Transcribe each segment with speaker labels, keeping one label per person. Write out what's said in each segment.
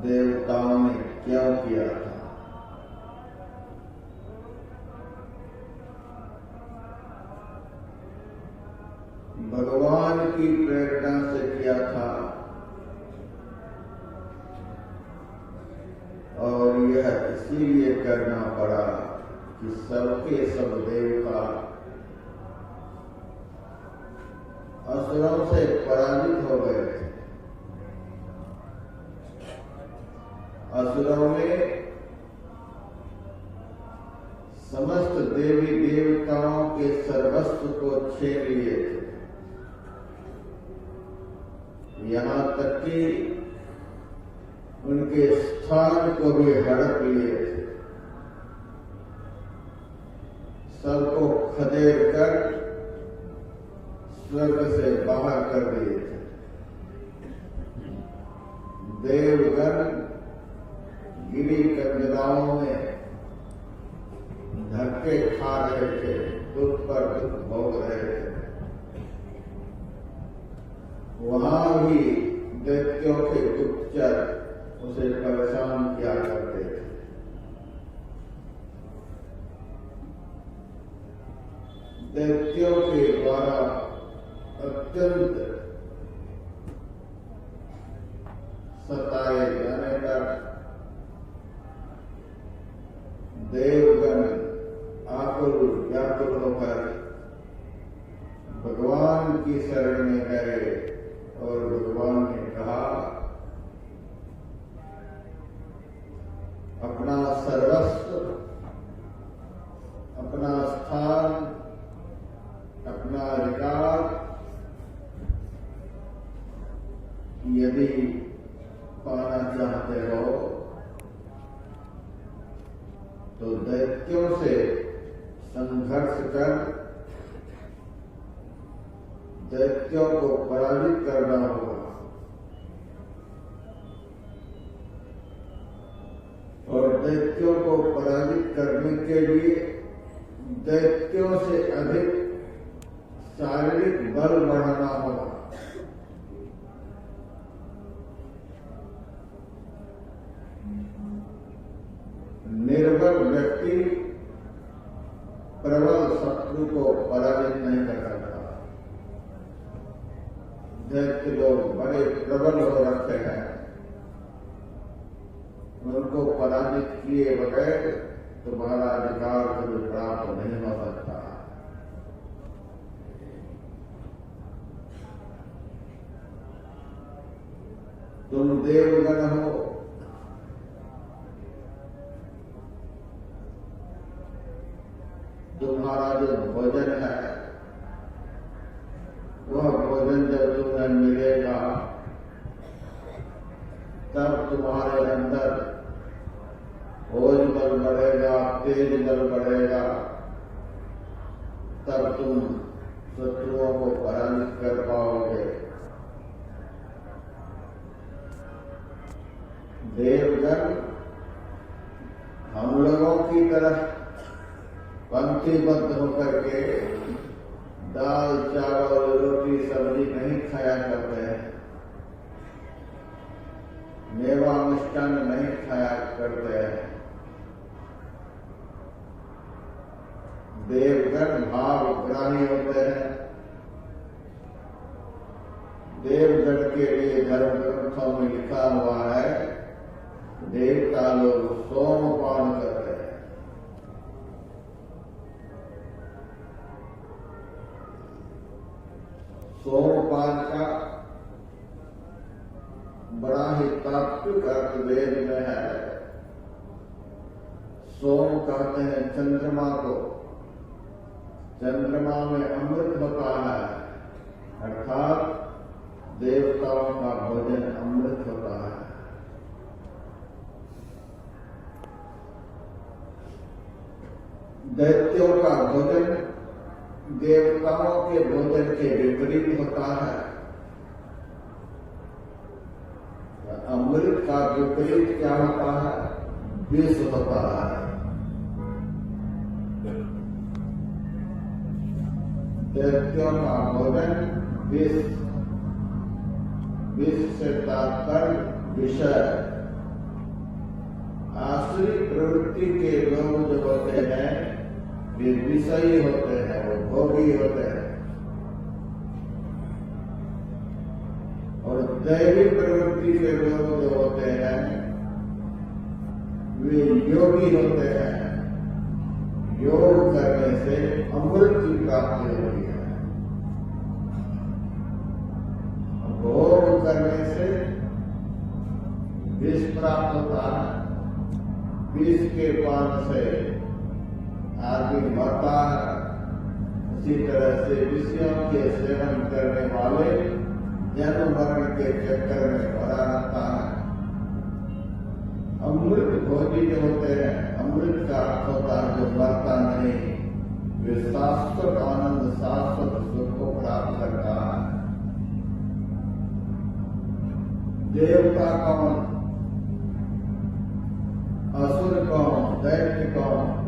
Speaker 1: देवताओं ने क्यों किया था। भगवान की प्रेरणा से किया था और यह इसीलिए करना पड़ा कि सबके सब देवता असुरों से पराजित हो गए थे। असुरों ने समस्त देवी देवताओं के सर्वस्व को छीन लिए थे, यहाँ तक कि उनके स्थान को भी हड़प लिए थे। सबको खदेड़ कर स्वर्ग से बाहर कर दिए थे। देवगण गिरी कंजराओं में धक्के खा रहे थे, दुख पर दुख भोग रहे थे। वहां भी दैत्यों के गुप्तचर उसे परेशान किया करते थे। दैत्यों के द्वारा अत्यंत सताए जाने पर देवगण आकुल व्याकुल होकर भगवान की शरण में गए और भगवान ने कहा, अपना सर्वस्व, अपना स्थान, अपना अधिकार यदि पाना चाहते हो तो दैत्यों से संघर्ष कर दैत्यों को पराजित करना होगा। और दैत्यों को पराजित करने के लिए दैत्यों से अधिक शारीरिक बल बढ़ाना होगा। निर्बल व्यक्ति प्रबल शत्रु को पराजित नहीं कर सकता। दैत्य लोग बड़े प्रबल हो रखे हैं, उनको पराजित किए बगैर तुम्हारा अधिकार कभी प्राप्त नहीं हो सकता। तुम देवगण हो, तुम्हारा जो भोजन है वह भोजन जब तुम्हें मिलेगा तब तुम्हारे अंदर ओज बल बढ़ेगा, तेज बल बढ़ेगा, तब तुम शत्रुओं को पराजित कर पाओगे। देवगण हम लोगों की तरह पंक्तिबद्ध होकर के दाल चावल रोटी सब्जी नहीं खाया करते हैं, मेवा मिष्टान नहीं खाया करते हैं। देवगण भावग्राही होते हैं। देवगण के लिए धर्म ग्रंथों में लिखा हुआ है, देवता लोग सोमपान करते हैं। सोमपान का बड़ा ही तात्विक अर्थ वेद में है। सोम कहते हैं चंद्रमा को, चंद्रमा में अमृत होता है, अर्थात देवताओं का भोजन अमृत होता है। दैत्यों का भोजन देवताओं के भोजन के विपरीत होता है। अमृत का विपरीत क्या होता है? विष होता है। दैत्यों का भोजन विष, विष से तात्पर्य विषय, प्रवृत्ति के लोग जो होते हैं वे विषयी होते हैं, वो भोगी होते हैं। और दैवी प्रवृत्ति के लोग जो होते हैं वे योगी होते हैं। योग करने से अमृत की प्राप्ति होती है, भोग करने से विष प्राप्त होता है। विष के पान से आदमी मरता है। इसी तरह से विषयों के सेवन करने वाले जन्म मरण के चक्कर में पड़ा रहता है। अमृत भोगी जो होते हैं, अमृत का अर्थ होता है जो मरता नहीं, वे शाश्वत आनंद शाश्वत सुख को प्राप्त करता है। देवता कौन, असुर कौन, दैत्य कौन,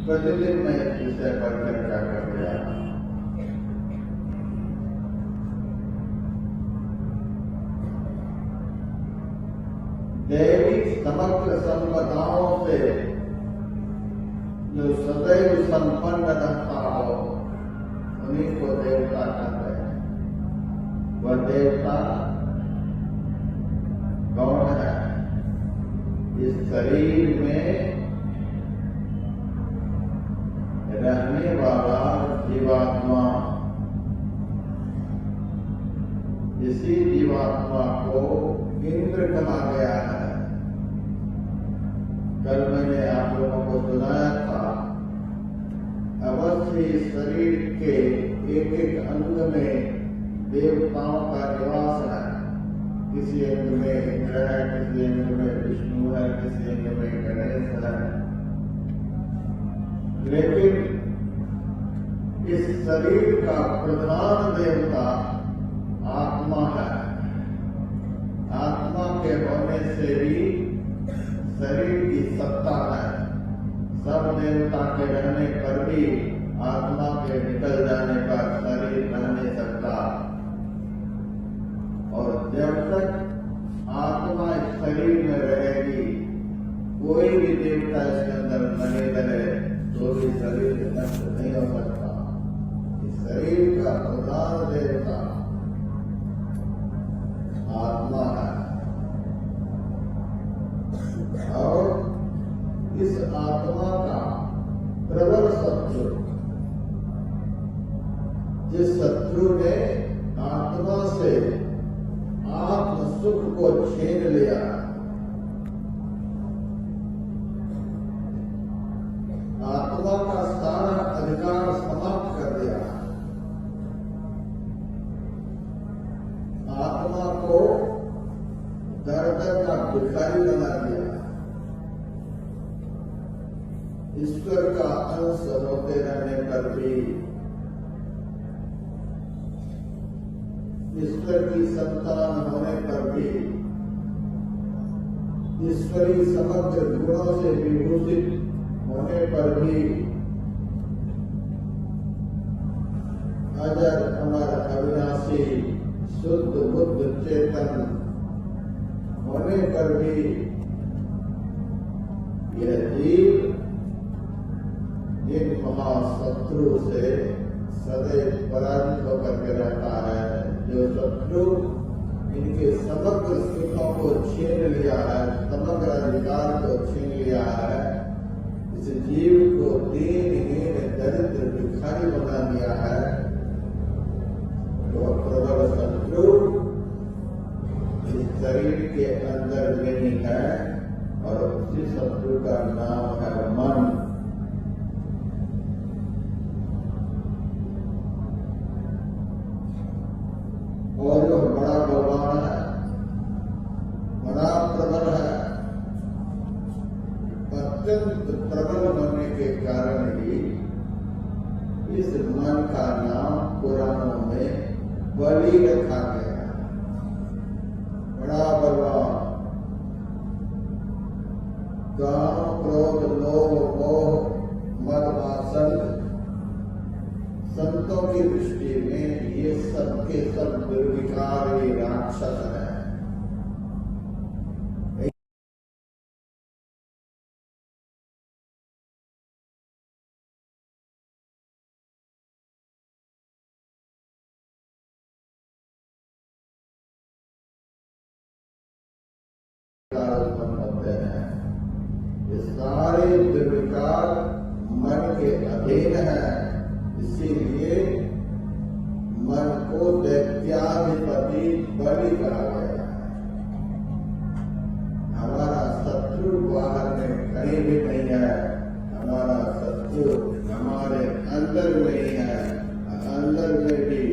Speaker 1: प्रतिदिन में इस विषय पर चर्चा कर दिया। दैवी समग्र संपदाओं से जो सदैव संपन्न रहता हो उन्हीं को देवता कहते हैं। वह देवता कौन है? इस शरीर में रहने वाला जीवात्मा। इसी जीवात्मा को इंद्र कहा गया है। कल मैंने आप लोगों को सुनाया था, अवश्य इस शरीर के एक एक अंग में देवताओं का निवास है। किसी अंग में इंद्र है, किसी अंग में विष्णु है, किसी अंग में गणेश है। लेकिन इस शरीर का प्रधान देवता आत्मा है। आत्मा के होने से भी शरीर की सत्ता है। सब देवता के रहने पर भी आत्मा के निकल जाने पर शरीर रह नहीं सकता। और जब तक आत्मा इस शरीर में रहेगी, कोई भी देवता इसके अंदर नहीं रहे तो भी शरीर नष्ट नहीं हो सकता। इस शरीर का प्रधान देवता आत्मा है। और इस आत्मा का प्रबल शत्रु, जिस शत्रु ने आत्मा से आत्म सुख को छीन लिया, आत्मा का सारा अधिकार समाप्त कर दिया, आत्मा को दर-दर का भिखारी बना दिया, ईश्वर का अंश होते रहने पर भी, ईश्वर की संतान होने पर भी, ईश्वरी समग्र गुणों से विभूषित होने पर भी, अजर अमर अविनाशी शुद्ध बुद्ध चेतन होने पर भी यह जीव इन महाशत्रु से सदैव पराजित होकर के रहता है। जो शत्रु इनके समग्र सुखों को छीन लिया है, समग्र अधिकार को छीन लिया है, इस जीव को दीनहीन दरिद्र भिखारी बना दिया है। तो प्रबल शत्रु इस शरीर के अंदर नहीं है और उसी शत्रु का नाम है मन। और जो बड़ा बलवान है, बड़ा प्रबल है, अत्यंत प्रबल होने के कारण ही इस मन का नाम पुराणों में बलि रखा गया। बड़ा बलवान, काम क्रोध लोभ मोह मद आसक्त, संतों की दृष्टि में ये सबके सब दुर्विकारी राक्षस है। सारे दुर्विकार मन के अधीन है। इसीलिए मन को दैत्याधिपति बलि कहा गया है। हमारा शत्रु बाहर में कहीं भी नहीं है, हमारा शत्रु हमारे अंदर में ही है। अंदर में भी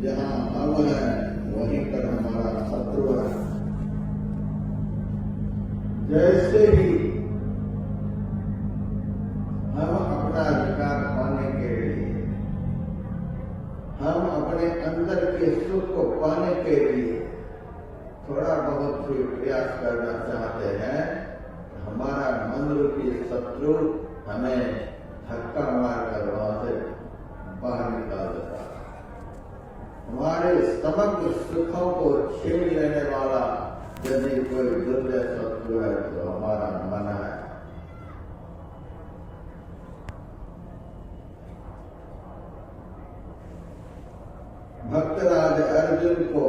Speaker 1: जहाँ हम हैं वहीं पर हमारा शत्रु है। जैसे ही हम अपना अधिकार पाने के लिए, हम अपने अंदर के सुख को पाने के लिए थोड़ा बहुत भी प्रयास करना चाहते हैं, हमारा मन रूपी शत्रु हमें धक्का मारकर वहां से बाहर निकाल देता है। हमारे समग्र सुखों को छीन लेने वाला यदि कोई दुर्जय शत्रु है तो हमारा मन है। भक्तराज अर्जुन को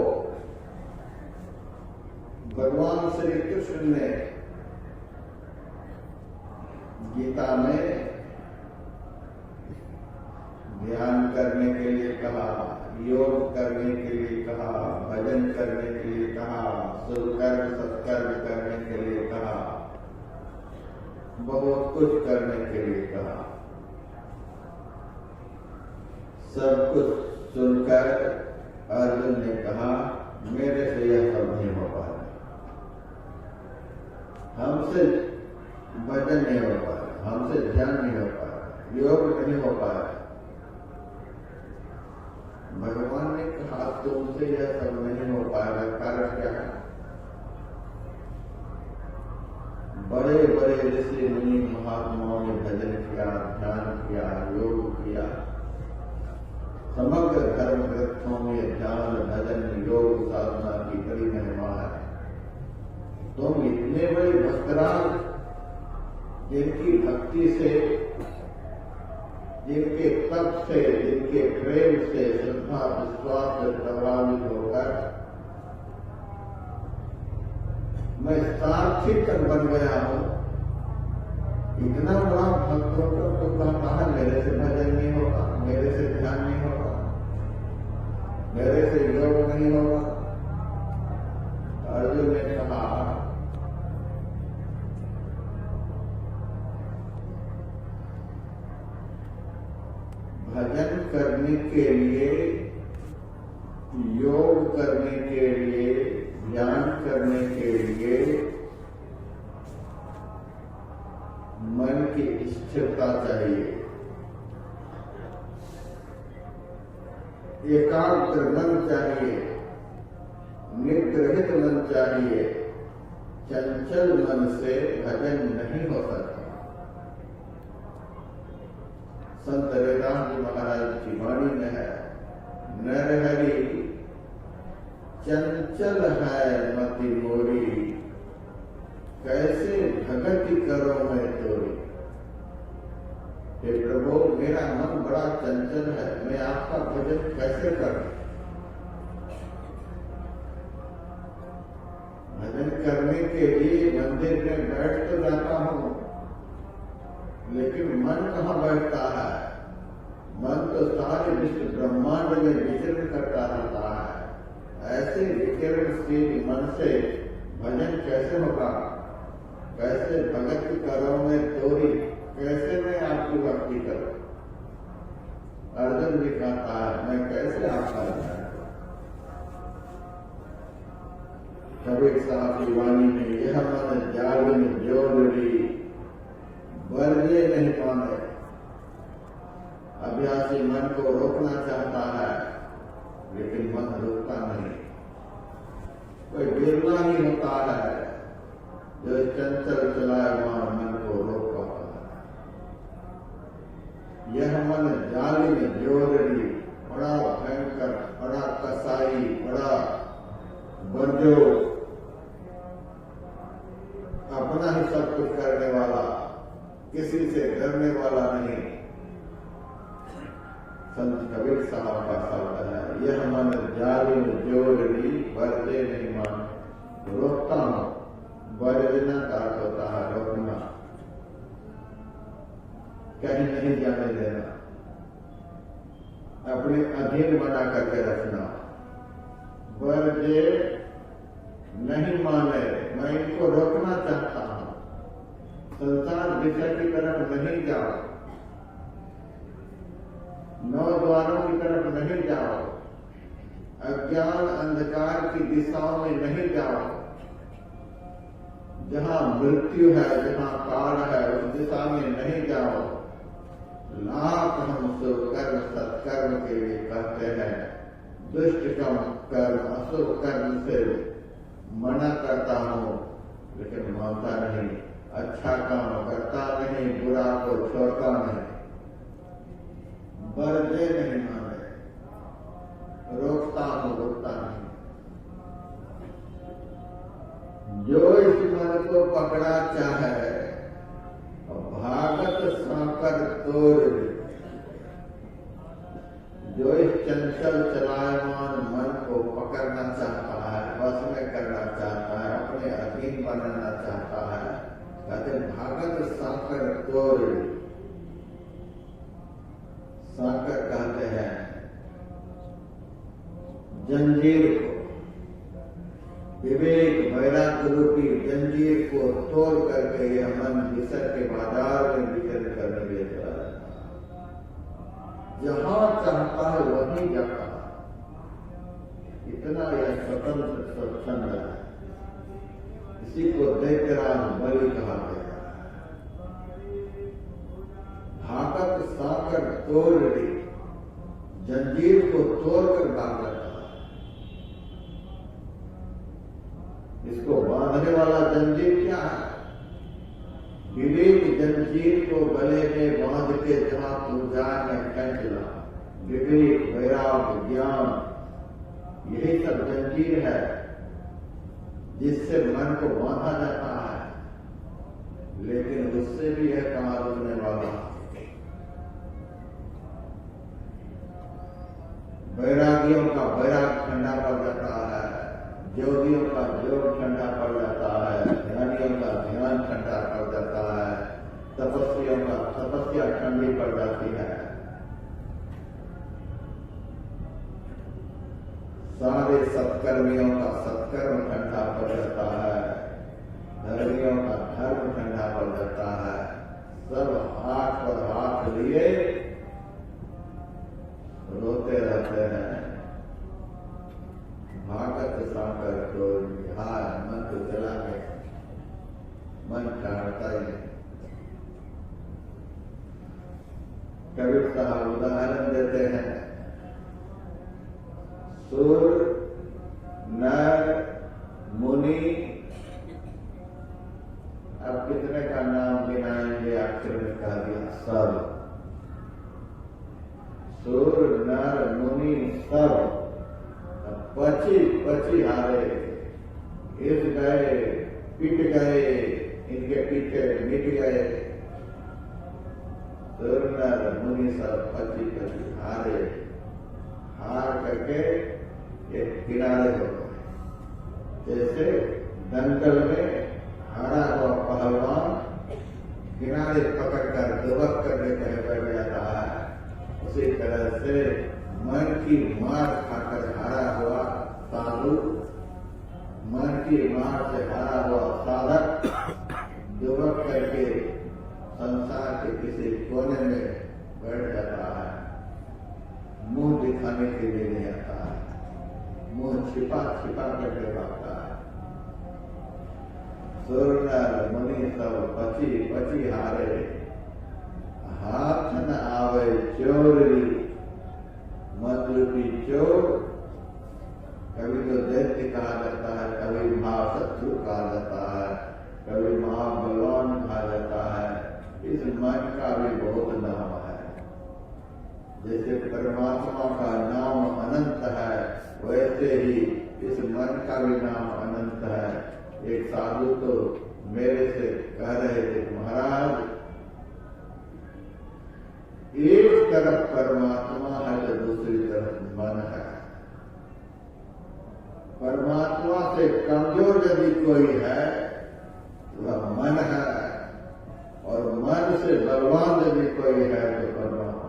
Speaker 1: भगवान श्री कृष्ण ने गीता में ध्यान करने के लिए कहा, योग करने के लिए कहा, भजन करने के लिए कहा, सुकर्म सत्कर्म करने के लिए कहा, बहुत कुछ करने के लिए कहा। सब कुछ सुनकर अर्जुन ने कहा मेरे से यह सब नहीं हो पाया, हमसे भजन नहीं हो पाया, हमसे ध्यान नहीं हो पाया, योग नहीं हो पाया। भगवान ने कहा तुमसे यह सब नहीं हो पाएगा, कारण क्या है? बड़े बड़े ऋषि मुनि महात्माओं ने भजन किया, ध्यान किया, योग किया। समग्र धर्म ग्रंथों में ध्यान, भजन, योग, साधना की बड़ी महिमा है। तुम इतने बड़े भक्तराज जिनकी भक्ति से, जिनके तप से, जिनके प्रेम से, श्रद्धा विश्वास से प्रभावित होकर मैं सारथी बन गया हूं, इतना बड़ा भक्त होकर तो कहता है मेरे से भजन नहीं होगा, मेरे से ध्यान नहीं होगा, मेरे से योग नहीं होगा। अर्जुन ने कहा भजन करने के लिए, योग करने के लिए, ध्यान करने के लिए मन की स्थिरता चाहिए, एकाग्र मन चाहिए, निग्रहित मन चाहिए। चंचल मन से भजन नहीं हो सकता। संत रविदास जी महाराज की वाणी में है, नरहरि चंचल है मति मोरी, कैसे भगति करो मैं तोरी। हे प्रभु मेरा मन बड़ा चंचल है, मैं आपका भजन कैसे करूं? भजन करने के लिए मंदिर में बैठ तो जाता हूं, लेकिन मन कहाँ बैठता है? मन तो सारे विश्व ब्रह्मांड में विचरण करता रहता है। ऐसे विचरणशील मन से भजन कैसे होगा? कैसे भक्ति करो मैं तोरी, कैसे मैं आपकी भक्ति करूं? अर्जुन भी कहता है मैं कैसे आपका भजन करूं? कबीर साहब की वाणी में यह मन जागन जोड़ी वर्जे नहीं पाने। अभ्यासी मन को रोकना चाहता है, लेकिन मन रुकता नहीं। कोई बिरला ही होता है जो चंचल चलायमान मन को रोक पाता है। यह मन जाली में जोड़ी, बड़ा भयंकर, बड़ा कसाई, बड़ा बंजो, अपना ही सब कुछ करने वाला, किसी से डरने वाला नहीं। संत कबीर साहब का शब्द है, यह मन जाली में जोड़ी वर्जे नहीं मान। रोकता हूं, वर्जना का अर्थ होता है रोकना। कहीं नहीं जाने देना, अपने अधीन बना करके रखना। वर्जे नहीं माने, मैं इनको रोकना चाहता हूं, संसार विषय की तरफ नहीं जाओ, नौ द्वारों की तरफ नहीं जाओ, अज्ञान अंधकार की दिशाओं में नहीं जाओ। जहां मृत्यु है, जहां काल है, उस दिशा में नहीं जाओ। लाख हम शुभ कर्म सत्कर्म के लिए कहते हैं, दुष्ट कर्म अशुभ कर्म से मना करता हूं, लेकिन मानता नहीं, अच्छा काम करता नहीं, बुरा को छोड़ता नहीं। वर्जे नहीं माने, रोकता हूं, रोकता नहीं। जो इस मन को पकड़ा चाहे, भागत सांकर तोड़, जो इस चंचल चलायमान मन को पकड़ना चाहता है, वश में करना चाहता है, अपने अधीन बनाना चाहता है, कहते भागत सांकर तोड़। सांकर कहते हैं जंजीर को, विवेक वैराग्य रूपी जंजीर को तोड़ करके यह मन विषय के बाजार में विचरण करने के लिए चला जाता है। जहां चाहता है वहीं जाता है। इतना यह स्वतंत्र स्वच्छंद है, इसी को दैत्यराज बलि कहा गया। भागत सांकर तोड़ दी, जंजीर को तोड़कर भाग जाता है। इसको बांधने वाला जंजीर क्या है? विवेक जंजीर को गले में बांध के जहां तू जाए में खींच ला। विवेक वैराग्य ज्ञान, यही सब जंजीर है जिससे मन को बांधा जाता है, लेकिन उससे भी है कहां रुकने वाला। वैरागियों का वैराग ठंडा पड़ जाता है, योगियों का योग ठंडा पड़ जाता है, ध्यानियों का ध्यान ठंडा पड़ जाता है, तपस्वियों का तपस्या ठंडी पड़ जाती है। सारे सत्कर्मियों का सत्कर्म ठंडा पड़ जाता है, धर्मियों का धर्म ठंडा पड़ जाता है। सब हाथ पर हाथ लिए रोते रहते हैं, भागत सांकर तोड़। मन तो चला गया, मन ठहरता ही नहीं। कबीर साहब उदाहरण देते हैं, सुर नर मुनि, अब कितने का नाम गिनाएंगे? अक्षर में कह दिया सब। सुर नर मुनि सब पची पची हारे, हिल गए, पिट गए, इनके पीछे मिट गए। सुर नर मुनि सब पची पची हारे, हार करके एक किनारे हो गए। जैसे दंगल में हारा हुआ पहलवान किनारे पकड़कर दुबक करके कहीं बैठ जाता है, उसी तरह से मन की मार खाकर हारा हुआ साधु, मन की मार से हारा हुआ साधक दुबक करके संसार के किसी कोने में बैठ जाता है। मुंह दिखाने के लिए नहीं आता है, मुंह छिपा छिपा करके भागता है। सुर नर मुनि सब पची पची हारे, हाथ न आवे चोरी, मतरूपी चोर। कभी तो दैत्य कहा जाता है, कभी महाशत्रु कहा जाता है, कभी महाबलवान कहा जाता है। इस मन का भी बहुत नाम है। जैसे परमात्मा का नाम अनंत है, वैसे ही इस मन का भी नाम अनंत है। एक साधु तो मेरे से कह रहे थे, महाराज एक तरफ परमात्मा है तो दूसरी तरफ मन है। परमात्मा से कमजोर यदि कोई है तो वह मन है, और मन से बलवान यदि कोई है तो परमात्मा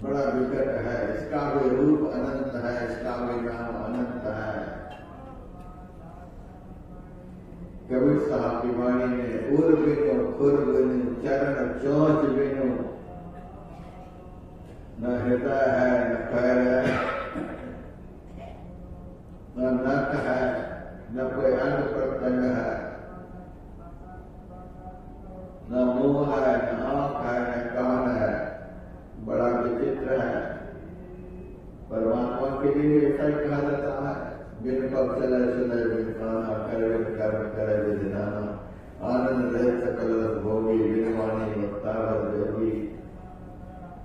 Speaker 1: बड़ा विकट है, इसका भी रूप अनंत है, इसका भी नाम अनंत है। कबीर साहब की वाणी में उर बिनु खुर बिनु चरण चौंच बिनु न हृदय है न पैर है न नख है न कोई अंग प्रत्यंग है, न मुंह है न आंख है न कान है। बड़ा विचित्र है। परमात्मा के लिए ऐसा ही कहा जाता है, बिन पग चले सुने बिन काना करे कर्म करे विधिनाना, आनंद रहे सकल रस भोगी बिन वाणी वक्ता जोगी,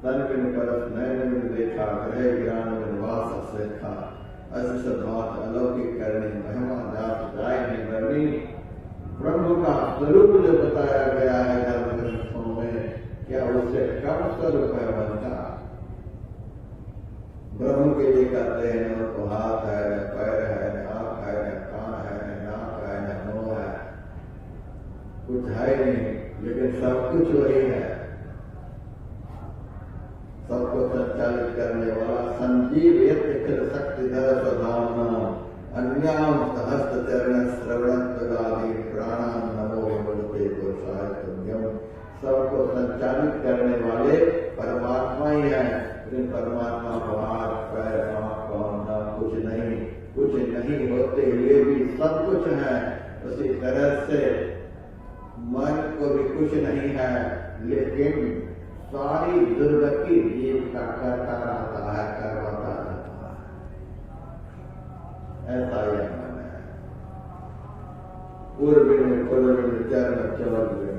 Speaker 1: तन बिन परस नैन बिन देखा ग्रह ज्ञान बिन वास असेखा, अस बात अलौकिक करनी महिमा जात जाय नहीं करनी। ब्रह्म का स्वरूप जो बताया गया है धर्म ग्रंथों में, क्या उससे कम स्वरूप है बनता? ब्रह्म के लिए कहते हैं न तो हाथ है न पैर है न आंख है न कान है न नाक है न मुंह है, कुछ है नहीं, लेकिन सब कुछ वही है। सबको संचालित करने वाला संजीव यत्र शक्तिधर स्वधामना अन्याम सहस्त्र चरण श्रवण आदि प्राणाम नमो भगवते पुरुषाय तुभ्यम। सबको संचालित करने वाले परमात्मा ही है, लेकिन परमात्मा को हाथ पैर आंख कान नाक कुछ नहीं होते हुए भी सब कुछ है। उसी तरह से मन को भी कुछ नहीं है, लेकिन सारी दुर्गति जीव का करता रहता है, करवाता रहता है। ऐसा यह मन है। पूर्व में चरण चौथ में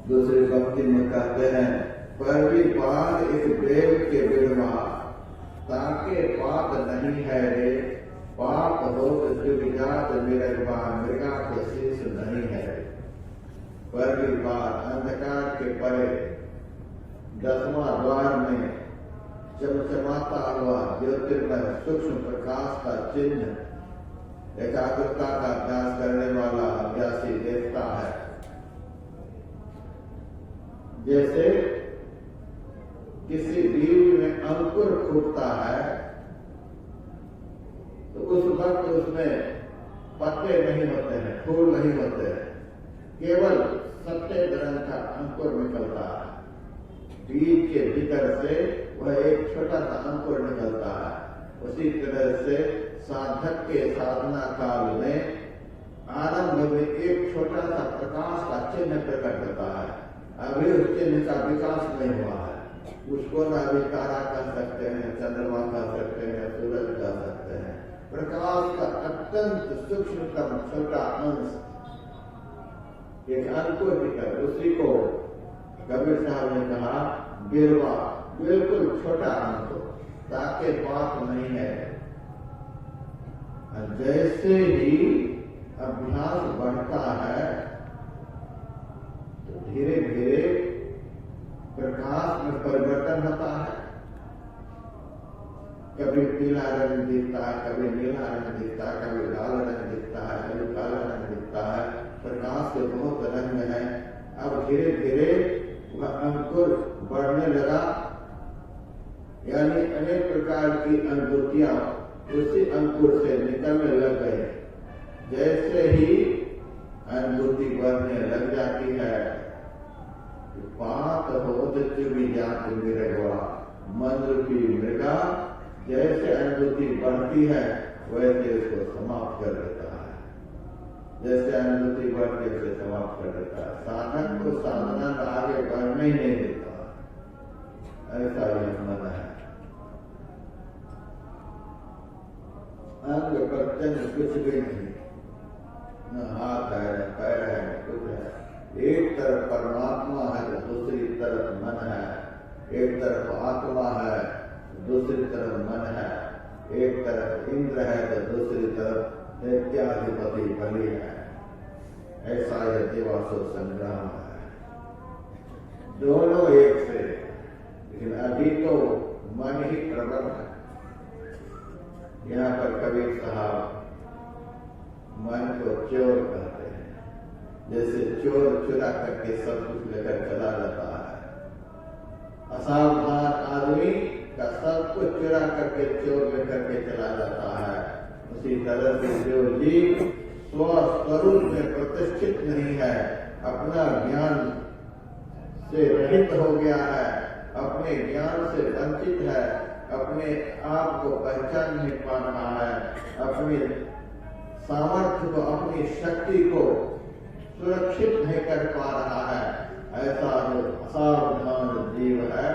Speaker 1: दूसरी पंक्ति में कहते हैं, परवी पाद इस देव के बिरमा ताके पाप नहीं है रे, पाप हो जुजात मिरगवा मृगा के शीश नहीं है। परवी पाद अंधकार के परे 10वां द्वार में चमचमाता हुआ ज्योतिर्मय सूक्ष्म प्रकाश का चिन्ह एकाग्रता का अभ्यास करने वाला अभ्यासी देखता है। जैसे किसी बीज में अंकुर फूटता है तो उस वक्त उसमें पत्ते नहीं होते हैं, फूल नहीं होते हैं, केवल सफेद रंग का अंकुर निकलता है। बीज के भीतर से वह एक छोटा सा अंकुर निकलता है। उसी तरह से साधक के साधना काल में आरंभ में एक छोटा सा प्रकाश का चिन्ह प्रकट होता है। अभी उस चिन्ह का विकास नहीं हुआ है, उसको न अभी तारा कह सकते हैं, चंद्रमा कह सकते हैं, सूरज कह सकते हैं। प्रकाश का अत्यंत सूक्ष्मतम छोटा अंश एक अंकुर निकल, उसी को कबीर साहब ने कहा गिरवा, बिल्कुल छोटा अंकुर, ताकि पाप नहीं है। जैसे ही अभ्यास बढ़ता है तो धीरे धीरे प्रकाश में परिवर्तन होता है। कभी पीला रंग दिखता है, कभी नीला रंग दिखता है, कभी लाल रंग दिखता है, कभी काला रंग दिखता है। प्रकाश के बहुत रंग है। अब धीरे धीरे वह अंकुर बढ़ने लगा, यानी अनेक प्रकार की अनुभूतियां उसी अंकुर से निकलने लग गए। जैसे ही अनुभूति बढ़ने लग जाती है, पात होत चुभी जात मृगवा, मन रूपी मृगा जैसे अनुभूति बढ़ती है वैसे उसको समाप्त कर देता है। जैसे अनुभूति बढ़ती है उसे समाप्त कर देता है। साधक को साधना का आगे बढ़ने ही नहीं देता। ऐसा यह मन है। अंग प्रत्यंग कुछ भी नहीं, न हाथ है न पैर है न कुछ है। एक तरफ परमात्मा है तो दूसरी तरफ मन है, एक तरफ आत्मा है दूसरी तरफ मन है, एक तरफ इंद्र है तो दूसरी तरफ दैत्याधिपति बलि है। ऐसा यह देवासुर संग्राम है, दोनों एक से। लेकिन अभी तो मन ही प्रबल है। यहाँ पर कबीर साहब मन को चोर कहते हैं। जैसे चोर चुरा करके सब कुछ लेकर चला जाता है, असावधान आदमी का सब कुछ चुरा करके चोर लेकर के चला जाता है। उसी तरह से जो जीव स्वस्वरूप में प्रतिष्ठित नहीं है, अपना ज्ञान से रहित हो गया है, अपने ज्ञान से वंचित है, अपने आप को पहचान नहीं पा रहा है, अपने सामर्थ्य को, अपनी शक्ति को सुरक्षित नहीं कर पा रहा है, ऐसा जो असावधान जीव है,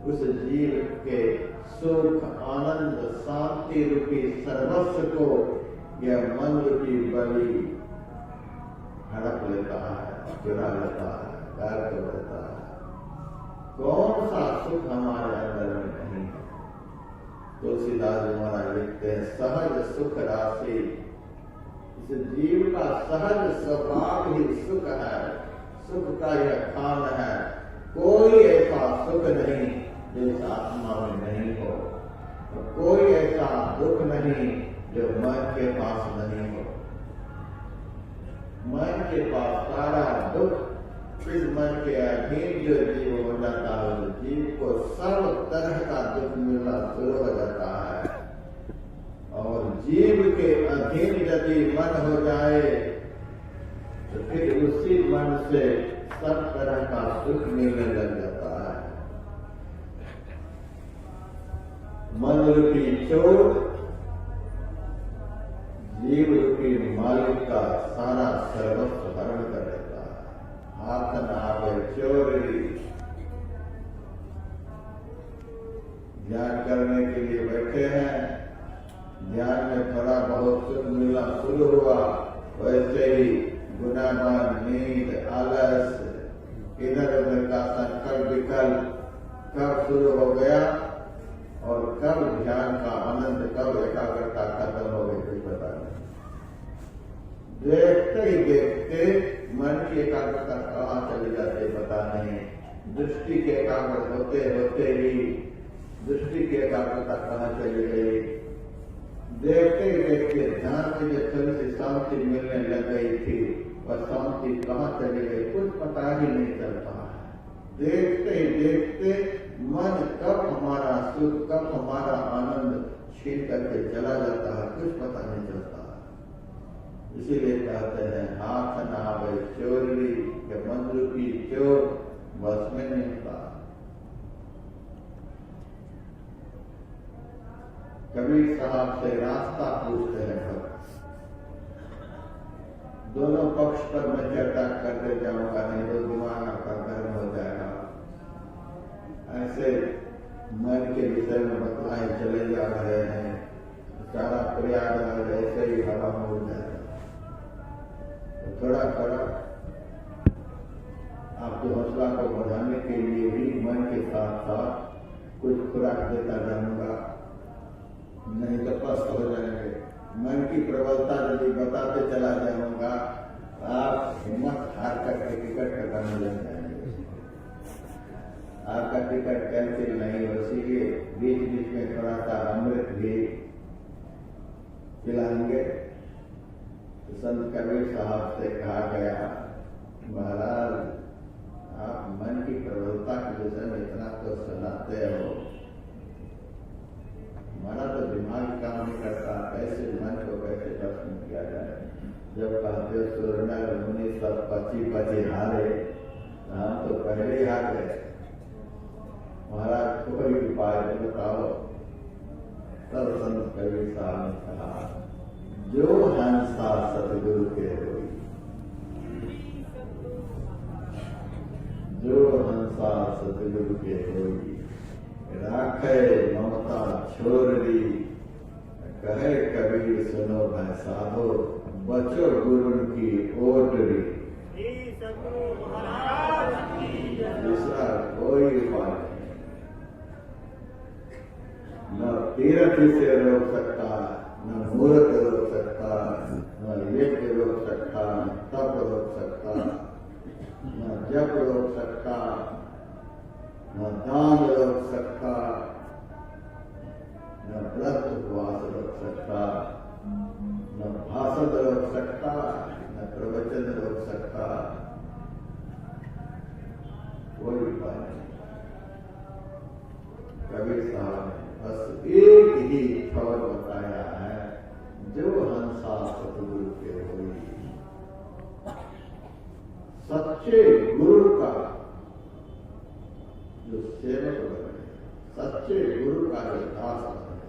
Speaker 1: उस जीव के सुख आनंद शांति रूपी सर्वस्व को यह मन रूपी बलि हड़प लेता है, चुरा लेता है, गायब कर देता है। कौन सा सुख हमारे अंदर में नहीं है? तुलसीदास जी महाराज लिखते हैं, सहज सुख राशि। इस जीव का सहज स्वभाव ही सुख है, सुख का यह खान है। कोई ऐसा सुख नहीं जो इस आत्मा में नहीं हो, और कोई ऐसा दुख नहीं जो मन के पास नहीं हो। मन के पास सारा दुख इस मन के अधीन जो जीव हो जाता है, उस जीव को सब तरह का दुख मिलना शुरू हो जाता है। और जीव के अधीन यदि मन हो जाए तो फिर उसी मन से सब तरह का सुख मिलने लग जाता है। मन रूपी चोर जीव रूपी मालिक का सारा सर्वस्व हरण कर देता है। हाथ नावे चोरी। ध्यान करने के लिए बैठे हैं, ध्यान में थोड़ा बहुत सुख मिलना शुरू हुआ, वैसे ही गुनामान, नींद, आलस, इधर उधर का संकल्प विकल्प कब शुरू हो गया और कब ध्यान का आनंद, कब एकाग्रता खत्म हो गई, कुछ पता नहीं। देखते ही देखते मन की एकाग्रता कहाँ चली जाती पता नहीं। दृष्टि के एकाग्र होते होते ही दृष्टि की एकाग्रता कहाँ चली गई। देखते ही देखते ध्यान में जो थोड़ी सी शांति मिलने लग गई थी, वह शांति कहाँ चली गई, कुछ पता ही नहीं चलता है। देखते ही देखते मन कब हमारा सुख, कब हमारा आनंद छीन करके चला जाता है, कुछ पता नहीं चलता। इसीलिए कहते हैं, हाथ नावे चोरी, या मन रूपी चोर बस में नहीं होता। कबीर साहब से रास्ता पूछते हैं भक्त, दोनों पक्ष पर मैं चर्चा करते जाऊंगा, नहीं तो दिमाग आपका गर्म हो जाएगा। ऐसे मन के विषय में बतलाए चले जा रहे हैं, सारा प्रयाग ऐसे ही हवा में हो जाएगा। तो थोड़ा थोड़ा आपको हौसला को बढ़ाने के लिए भी मन के साथ साथ कुछ खुराक देता जाऊंगा, नहीं तो पस्त हो जाएंगे। मन की प्रबलता यदि बताते चला जाऊंगा, आप हिम्मत हार करके टिकट कटाने लग जाएंगे। आपका टिकट कैंसिल नहीं हो, इसीलिए बीच बीच में थोड़ा सा अमृत भी पिलाएंगे। तो संत कबीर साहब से कहा गया, महाराज आप मन की प्रबलता के विषय में इतना तो सुनाते हो, हमारा तो दिमाग काम नहीं करता, कैसे मन को कैसे दर्शन किया जाए। जब कहते सूर्य मुनि सब पची पची हारे, हम तो पहले ही हार गए। महाराज कोई उपाय बताओ। तब संत कबीर साहब ने कहा, जो हंसा सतगुरु के होई, जो हंसा सतगुरु के होई, राखे ममता छोरी, कहे कबीर सुनो भाई साधो, बचो गुरु की ओटरी। दूसरा कोई उपाय नहीं, न तीर्थ से रोक सकता, न मूर्त रोक सकता, न यज्ञ रोक सकता, न तप रोक सकता, न जप रोक सकता, न दान रोक सकता, न व्रत उपवास रोक सकता। न भाषण रोक सकता, न प्रवचन रोक सकता, कोई उपाय नहीं। कबीर साहब ने बस एक ही खबर बताया है, जो हंसा सतगुरु के होई। सच्चे गुरु का जो सेवक बने, सच्चे गुरु का जो दास बने,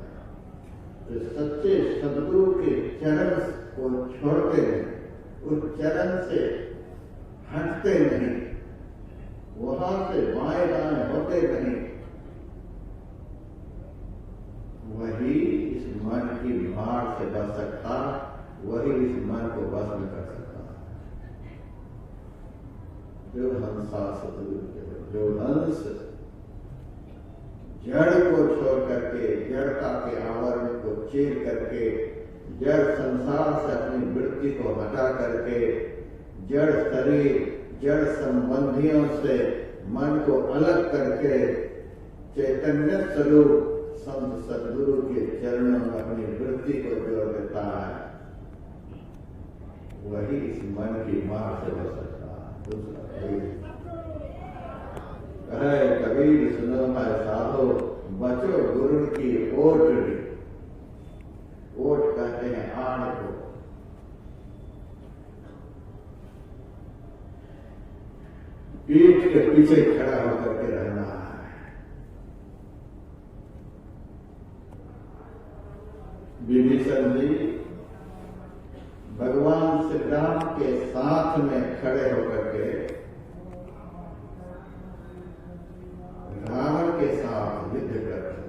Speaker 1: जो सच्चे सदगुरु के चरण को छोड़ते नहीं, उस चरण से हटते नहीं, वहां से बाएं दाएं होते नहीं, वही इस मन की मार से बच सकता, वही इस मन को बस में कर सकता। जो हंसा सतगुरु के, जो हंस जड़ को छोड़ करके, जड़ता के आवरण को चीर करके, जड़ संसार से अपनी वृत्ति को हटा करके, जड़ शरीर, जड़ संबंधियों से मन को अलग करके चैतन्य स्वरूप संत सदगुरु के चरणों में अपनी वृत्ति को जोड़ देता है, वही इस मन की मार से बच सकता है। दूसरा कहे कबीर सुनो है साधो, बचो गुरु की ओट। ओट कहते हैं आड़ को। पीठ के पीछे खड़ा होकर के रहना है। विभीषण जी भगवान श्री राम के साथ में खड़े होकर के रावण के साथ युद्ध कर रहे।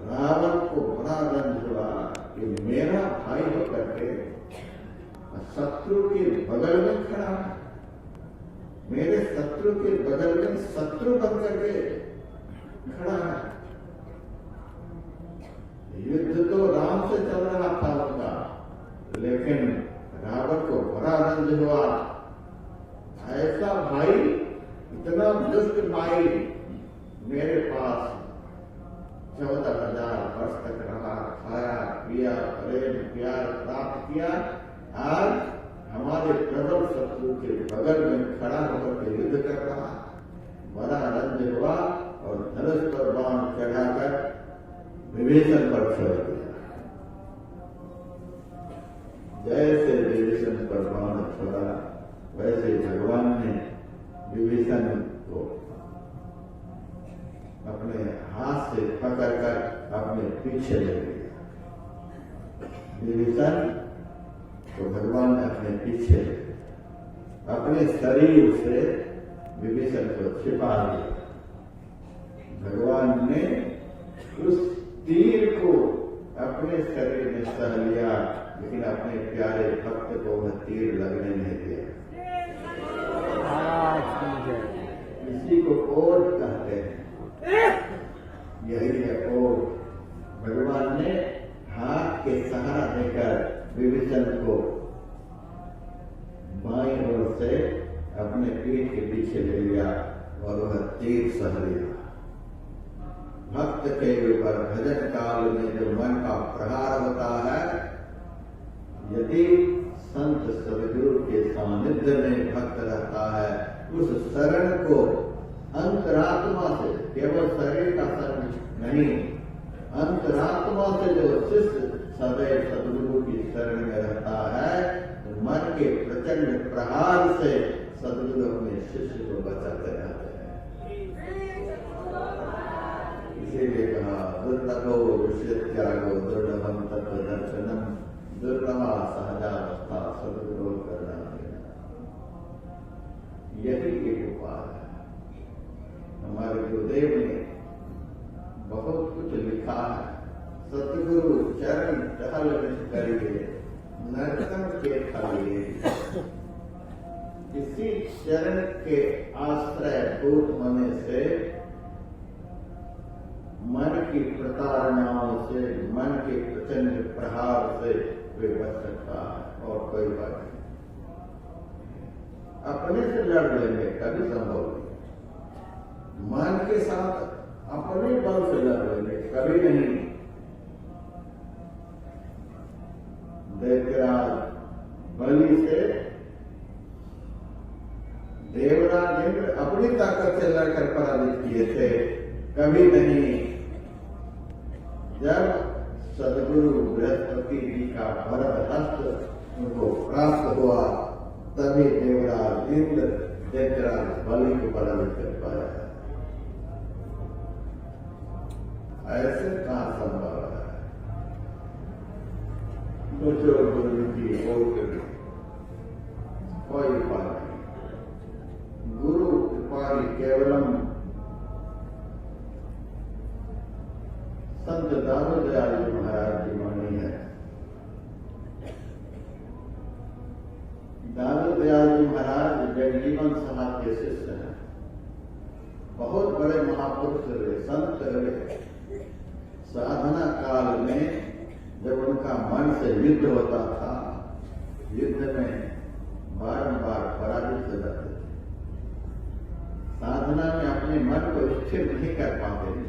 Speaker 1: रावण को बड़ा रंज हुआ कि मेरा भाई होकर के शत्रु के बगल में खड़ा है, मेरे शत्रु के बगल में शत्रु बन करके खड़ा है। युद्ध तो राम से चल रहा था उनका, लेकिन रावण को बड़ा रंज हुआ। ऐसा भाई, इतना दुष्ट भाई मेरे पास 14,000 वर्ष तक रहा, खाया पिया, प्रेम प्यार प्राप्त किया। आज हमारे प्रबल शत्रु के बगल में खड़ा होकर के युद्ध कर रहा, बड़ा रंज हुआ और धनुष पर बाण चढ़ाकर विभीषण पर छोड़ दिया। जैसे विभीषण पर बाण छोड़ा, वैसे भगवान ने विभीषण को अपने हाथ से पकड़कर अपने पीछे ले लिया। विभीषण तो भगवान ने अपने पीछे अपने शरीर से विभीषण को छिपा दिया। भगवान ने उस तीर को अपने शरीर में सह लिया, लेकिन अपने प्यारे भक्त को वह तीर लगने नहीं दिया। इसी को ओट कहते हैं। यही है ओट। भगवान ने हाथ के सहारा देकर विभीषण को बाईं ओर से अपने पीठ के पीछे ले लिया और वह तीर सह लिया। भक्त के ऊपर भजन काल में जो मन का प्रहार होता है, यदि संत सदगुरु के सानिध्य में भक्त रहता है, उस शरण को अंतरात्मा से, केवल शरीर का शरण नहीं, अंतरात्मा से जो शिष्य सदैव सदगुरु की शरण में रहता है, तो मन के प्रचंड प्रहार से सदगुरु अपने शिष्य को बचाते रहते हैं। इसीलिए कहा दुर्लभो विषय त्यागो दुर्लभम तत्व दर्शनम, दुर्लभा सहजावस्था सदगुरु करना देना। यही एक उपाय है। हमारे गुरुदेव ने बहुत कुछ लिखा है। सतगुरु चरण टहल करिए, नर्तन के खाइए। किसी चरण के आश्रय भूत होने से, मन की प्रताड़नाओं से, मन के प्रचंड प्रहार से वे बच सकता है, और कोई बात नहीं। अपने से लड़ लेंगे कभी संभव नहीं। मन के साथ अपने बल से लड़ लेंगे कभी नहीं। बलि से देवराज इंद्र अपनी ताकत से लड़कर पराजित किए थे, कभी नहीं। जब सदगुरु बृहस्पति जी का वरद हस्त उनको प्राप्त हुआ, तभी देवराज इंद्र दैत्यराज बलि को पराजित कर पाया। ऐसे कहां संभव है? मुझे गुरु की कोई उपाय नहीं। गुरु कृपाली केवलम संत दादू दयाल जी महाराज की वाणी है। दादू दयाल जी महाराज जगजीवन समाज के शिष्य हैं। बहुत बड़े महापुरुष रहे, संत रहे। साधना काल में जब उनका मन से युद्ध होता था, युद्ध में बारंबार पराजित हो जाते थे। साधना में अपने मन को स्थिर नहीं कर पाते थे।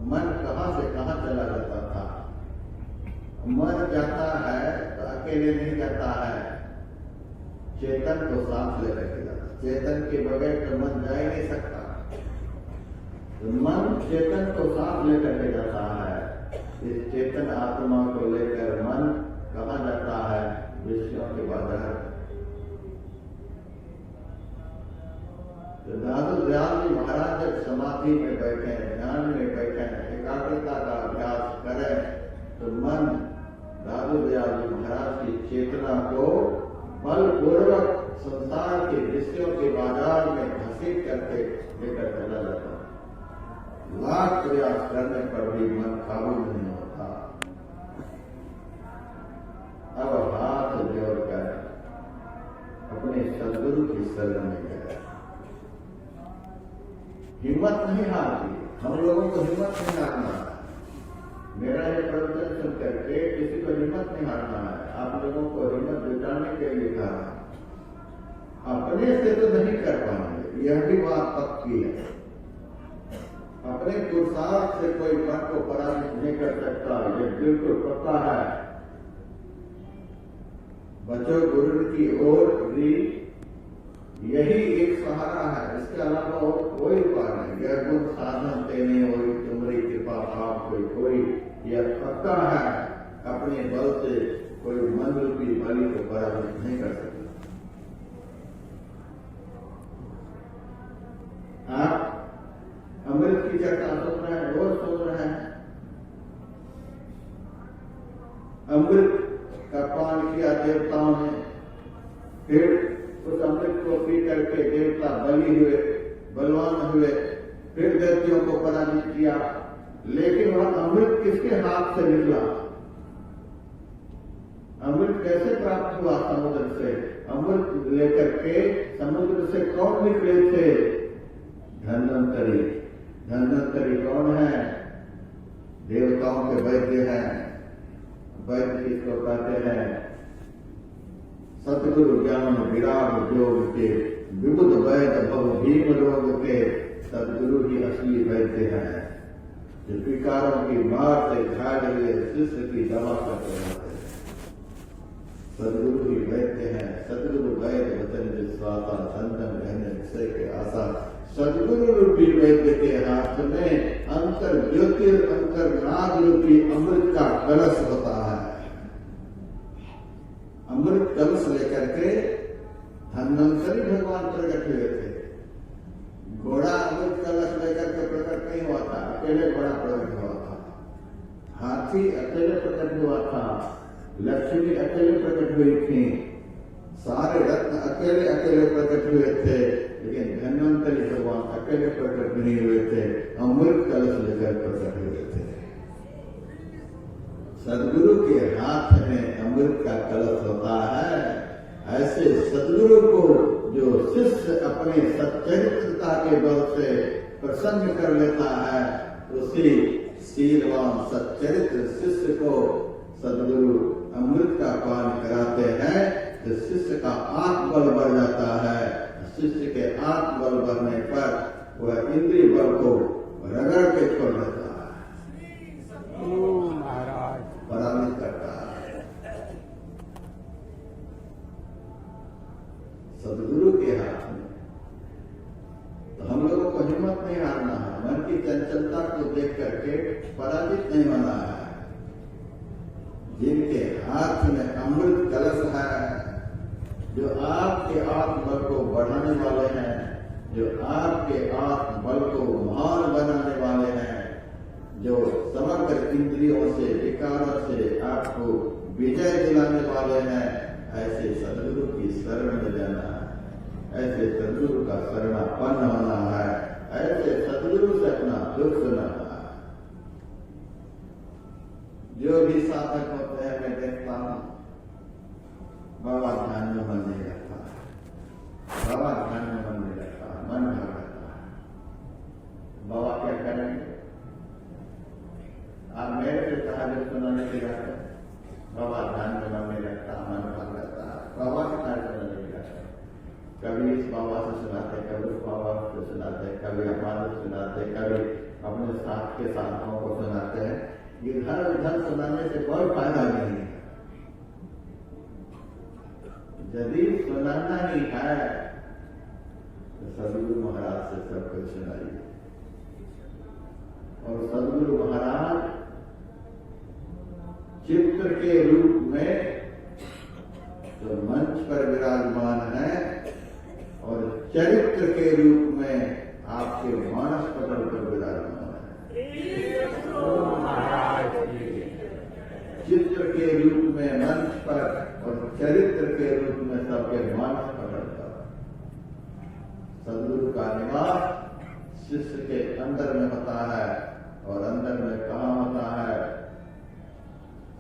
Speaker 1: मन कहां से कहां चला जाता था। मन जाता है तो अकेले नहीं जाता है, चेतन को साथ लेकर के जाता। चेतन के बगैर तो मन जा ही नहीं सकता। तो मन चेतन को साथ लेकर के जाता है। इस चेतन आत्मा को लेकर मन कहां जाता है? विषयों के बाजार। तो दादू दयाल जी महाराज जब समाधि में बैठे, ध्यान में बैठे, एकाग्रता का अभ्यास करें, तो मन दादू दयाल जी महाराज की चेतना को बलपूर्वक संसार के विषयों के बाजार में घसीट करके लेकर चला जाता। लाख प्रयास करने पर भी मन काबू नहीं होता। अब हाथ जोड़कर अपने सदगुरु की शरण में गए। हिम्मत नहीं हारती। हम लोगों को हिम्मत नहीं हारना है। मेरा ये प्रवचन सुन करके किसी को हिम्मत नहीं हारना है। आप लोगों को हिम्मत जुटाने के लिए कहा। अपने से तो नहीं कर पाएंगे, यह भी बात पक्की है। अपने पुरुषार्थ से कोई मन को पराजित नहीं कर सकता, ये बिल्कुल पता है। बच्चों, गुरु की ओर भी यही एक सहारा है, इसके अलावा और कोई उपाय नहीं। यह गुण साधन तेने हुई तुम्हारी कृपा भाव कोई यह पक्का है। अपने बल से कोई मन रूपी बलि को पराजित नहीं कर सकता। आप अमृत की चर्चा सुन रहे हैं, रोज सुन रहे हैं। अमृत का पान किया देवताओं ने, फिर उस अमृत को पी करके देवता बलि हुए, बलवान हुए, फिर दैत्यों को पराजित किया। लेकिन वह अमृत किसके हाथ से निकला? अमृत कैसे प्राप्त हुआ? समुद्र से। अमृत लेकर के समुद्र से कौन निकले थे? धन्वंतरी। धन्वंतरी कौन है? देवताओं के वैद्य हैं। वैद्य किसको कहते हैं? सतगुरु ज्ञान विराग योग के विबुध वैद्य बहु भीम रोग के सदगुरु ही असली वैद्य हैं, जो विकारों की मार से घायल हुए शिष्य की दवा करते रहते हैं। सदगुरु ही वैद्य हैं। सदगुरु वैद्य वचन विश्वासा संतन रहने विषय के आशा। सदगुरु रूपी वैद्य के हाथ में अंतर ज्योति अंतर नाद रूपी अमृत का कलश होता है। अमृत कलश लेकर के धन्वंतरी भगवान प्रकट हुए थे। घोड़ा अमृत कलश लेकर के प्रकट नहीं हुआ था, अकेले घोड़ा प्रकट हुआ था। हाथी अकेले प्रकट हुआ था। लक्ष्मी अकेले प्रकट हुई थी। सारे रत्न अकेले अकेले प्रकट हुए थे। लेकिन धन्वंतरी भगवान अकेले प्रकट नहीं हुए थे, अमृत कलश लेकर प्रकट हुए थे। सदगुरु के हाथ में अमृत का कलश होता है। ऐसे सदगुरु को जो शिष्य अपने सच्चरित्रता के बल से प्रसन्न कर लेता है, उसी शीलवान सच्चरित्र शिष्य को सदगुरु अमृत का पान कराते हैं, तो शिष्य का आत्मबल बढ़ जाता है। शिष्य के आत्मबल बढ़ने पर वह इंद्रिय बल को रगड़ के छोड़ देता है, पराजित करता है। वाला है, जिनके हाथ में अमृत कलश है, जो आपके आत्मबल को बढ़ाने वाले हैं, जो आपके आत्मबल को महान बनाने वाले हैं, जो समग्र इंद्रियों से विकारों से आपको विजय दिलाने वाले हैं, ऐसे सदगुरु की शरण में जाना है, ऐसे सदगुरु का शरणापन्न होना है, ऐसे सदगुरु से अपना दुख सुनाना है। जो भी साधक होते हैं मैं देखता हूं, बाबा ध्यान में मन नहीं रखता, बाबा ध्यान में मन नहीं रखता, मन भाग रहता है। बाबा क्या करेंगे? आप मेरे से तहज्जुद सुनाने के जाते, बाबा ध्यान में मन नहीं रखता, मन भाग रहता है। बाबा के तहज्जुद सुनाने के जाते, कभी इस बाबा से सुनाते, कभी उस बाबा से सुनाते, कभी हमारे सुनाते, कभी अपने साथ के साथियों को सुनाते हैं। इधर उधर सुनाने से कोई फायदा नहीं है। यदि सुनाना ही है तो सदगुरु महाराज से सब कुछ सुनाइए। और सदगुरु महाराज चित्र के रूप में जो मंच पर विराजमान है और चरित्र के रूप में आपके मानस पटल पर विराजमान है। चित्र के रूप में मंच पर और चरित्र के रूप में सबके मानस पटल पर सदगुरु का निवास शिष्य के अंदर में होता है। और अंदर में कहाँ होता है?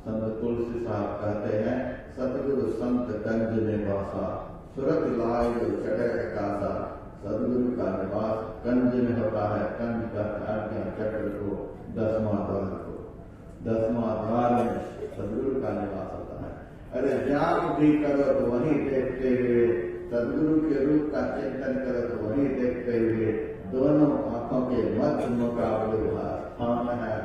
Speaker 1: संत तुलसी साहब कहते हैं, सतगुरु संत गंज निवासा, सुरत लाय चढ़े कासा। सदगुरु का निवास कंज में होता है। कंज का आज्ञा चक्र को 10वां द्वार को 10वां द्वार में सदगुरु का निवास होता है। अरे जाप भी करो तो वहीं देखते हुए, सदगुरु के रूप का चिंतन करो तो वहीं देखते हुए, दोनों आंखों के मध्य मुकाबले हुआ स्थान है।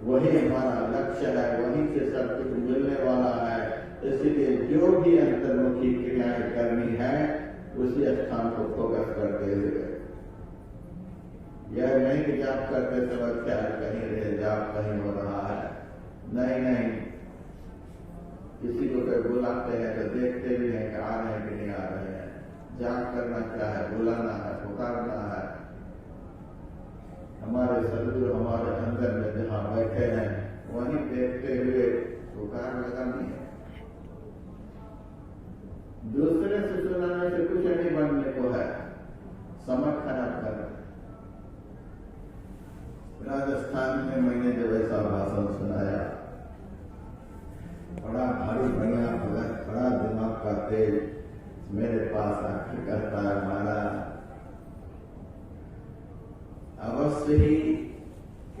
Speaker 1: वही हमारा लक्ष्य है, वहीं से सब कुछ मिलने वाला है। इसलिए जो भी अंतर्मुखी क्रियाएं करनी है उसी स्थान को फोकस करते हुए, यह नहीं कि जाप करते समय ख्याल कहीं रहे, जाप कहीं हो रहा है। नहीं नहीं, किसी को कोई बुलाते हैं तो देखते भी हैं कि आ रहे हैं कि नहीं आ रहे हैं। जाप करना क्या है? बुलाना है, पुकारना है। हमारे सदगुरु हमारे अंदर में जहाँ बैठे हैं वहीं देखते हुए पुकार लगानी है। दूसरे से सुनाने से कुछ नहीं बनने को है, समझ खराब करना। राजस्थान में मैंने जब ऐसा भाषण सुनाया, बड़ा भारी बढ़िया भगत, बड़ा दिमाग का तेज मेरे पास आकर कहता है, महाराज अवश्य ही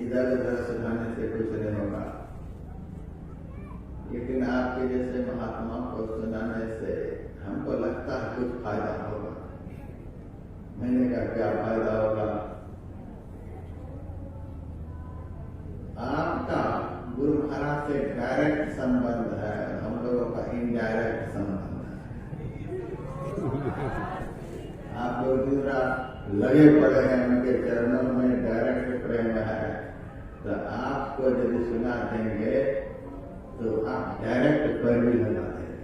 Speaker 1: इधर उधर सुनाने से कुछ नहीं होगा, लेकिन आपके जैसे महात्मा को सुनाने से हमको लगता है कुछ फायदा होगा। मैंने कहा क्या फायदा होगा? आपका गुरु महाराज से डायरेक्ट संबंध है, हम लोगों का इनडायरेक्ट संबंध है। आप लोग दूसरा लगे पड़े हैं उनके चरणों में, डायरेक्ट प्रेम है, तो आपको यदि सुना देंगे तो आप डायरेक्ट पैरवी लगा देंगे।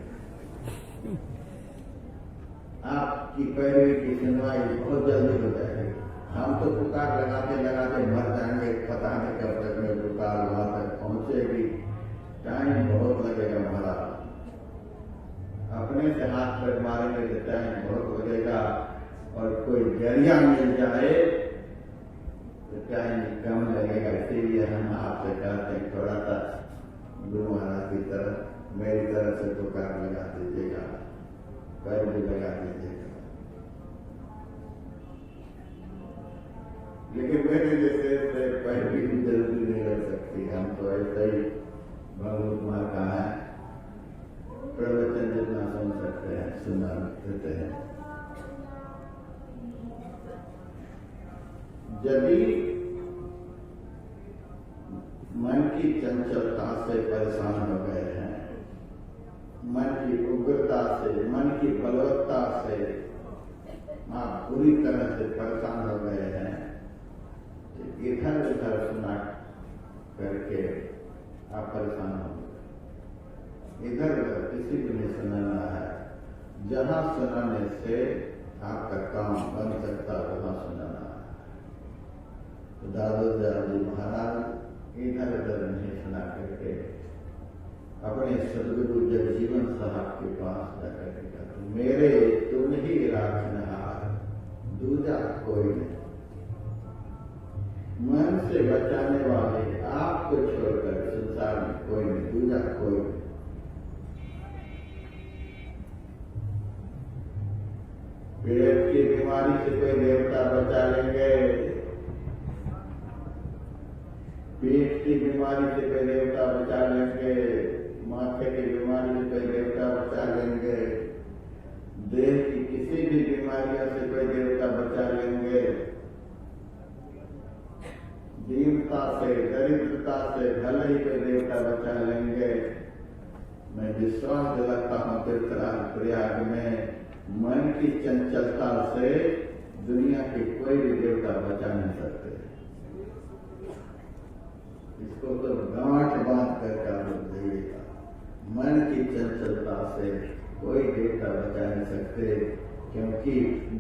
Speaker 1: आपकी पैरवी की सुनवाई बहुत जल्दी हो जाएगी। हम तो पुकार लगाते लगाते मर जाएंगे, पता नहीं कब तक में पुकार वहां तक पहुंचेगी, टाइम बहुत लगेगा महाराज। अपने से हाथ पर मारेंगे तो टाइम बहुत लगेगा, और कोई जरिया मिल जाए तो टाइम कम लगेगा। इसीलिए हम आपसे कहते हैं थोड़ा सा गुरु महाराज की तरफ, मेरी तरफ से पुकार लगा दीजिएगा, पैर भी लगा दीजिएगा। लेकिन मेरे जैसे पैर भी जल्दी नहीं लग सकती। हम तो ऐसे ही भगवत माँ का है, प्रवचन जितना सुन सकते हैं सुना देते हैं। यदि मन की चंचलता से परेशान हो गए हैं, मन की उग्रता से, मन की बलवत्ता से आप पूरी तरह से परेशान हो गए हैं, तो इधर उधर सुना करके आप परेशान होंगे। इधर उधर किसी को नहीं सुनाना है। जहां सुनाने से आपका काम बन सकता है वहां सुनाना है। तो दादोदर जी महाराज इधर उधर नहीं सुना करके अपने सदगुरु जगजीवन साहब के पास जाकर के कहते, मेरे तुम ही राखनहार, दूजा कोई नहीं। मन से बचाने वाले आपको छोड़कर संसार में कोई नहीं, दूजा कोई नहीं। पेट की बीमारी से कोई देवता बचा लेंगे, पेट की बीमारी से कोई देवता बचा लेंगे, माथे की बीमारी से कोई देवता बचा लेंगे, देह की किसी भी बीमारियों से कोई देवता बचा लेंगे, दीनता से दरिद्रता से भले ही कोई देवता बचा लेंगे। मैं विश्वास दिलाता हूँ प्रयाग में मन की चंचलता से दुनिया के कोई भी देवता बचा नहीं सकते। इसको तो गांठ बांध कर काम देगा। मन की चंचलता से कोई देवता बचा नहीं सकते, क्योंकि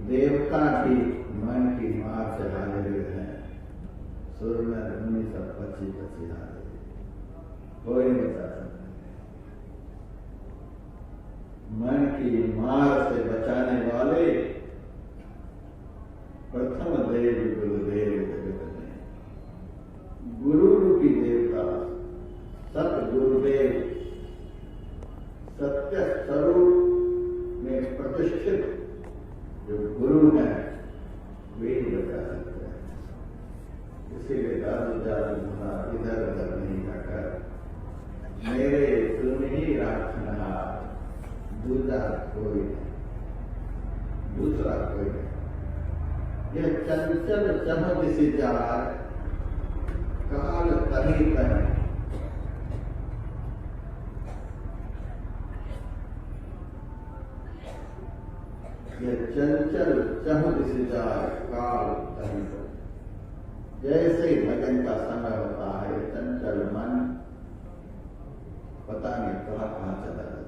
Speaker 1: देवता भी मन की मार से हारे हुए हैं। सुर में 1925 हारे, कोई नहीं बचा सकता। मन की मार से बचाने वाले प्रथम देव गुरुदेव जगत में, गुरु रूपी देवता सत गुरुदेव सत्य स्वरूप में प्रतिष्ठित जो गुरु है वे ही बचा सकते हैं। इसीलिए दादोदर महाराज इधर उधर नहीं जाकर मेरे तुम ही राखनहार, दूसरा कोई नहीं। यह चंचल चमक से जाए काल तही तही, यह चंचल चमक से जाए काल तही तही। जैसे लगन का समय होता है, चंचल मन पता नहीं कहाँ चला जाता।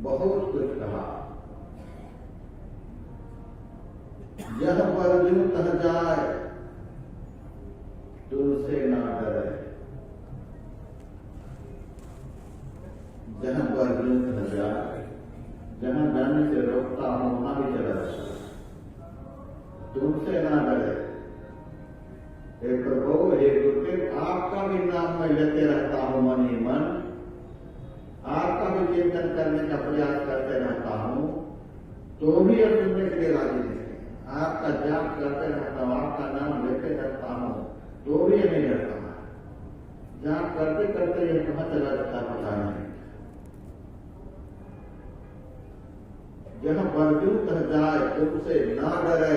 Speaker 1: बहुत कुछ कहा, यह अर्जुन तह जाए तुमसे ना डरे, जहां अर्जुन तह जाए, जहां जाने से रोकता हूं वहां भी चला जाता, तुमसे ना डरे। हे प्रभु, हे गुरुदेव, आपका भी नाम मैं लेते रहता हूं मन ही मन, आपका भी चिंतन करने का प्रयास करते रहता हूं, तो भी अब सुनने के लिए राजी नहीं। आपका जाप करते रहता हूं, आपका नाम लेते रहता हूं, तो भी नहीं रहता। जाप करते करते ये कहां चला जाता पता नहीं। जहां अर्जुन तह जाए तुमसे ना डरे,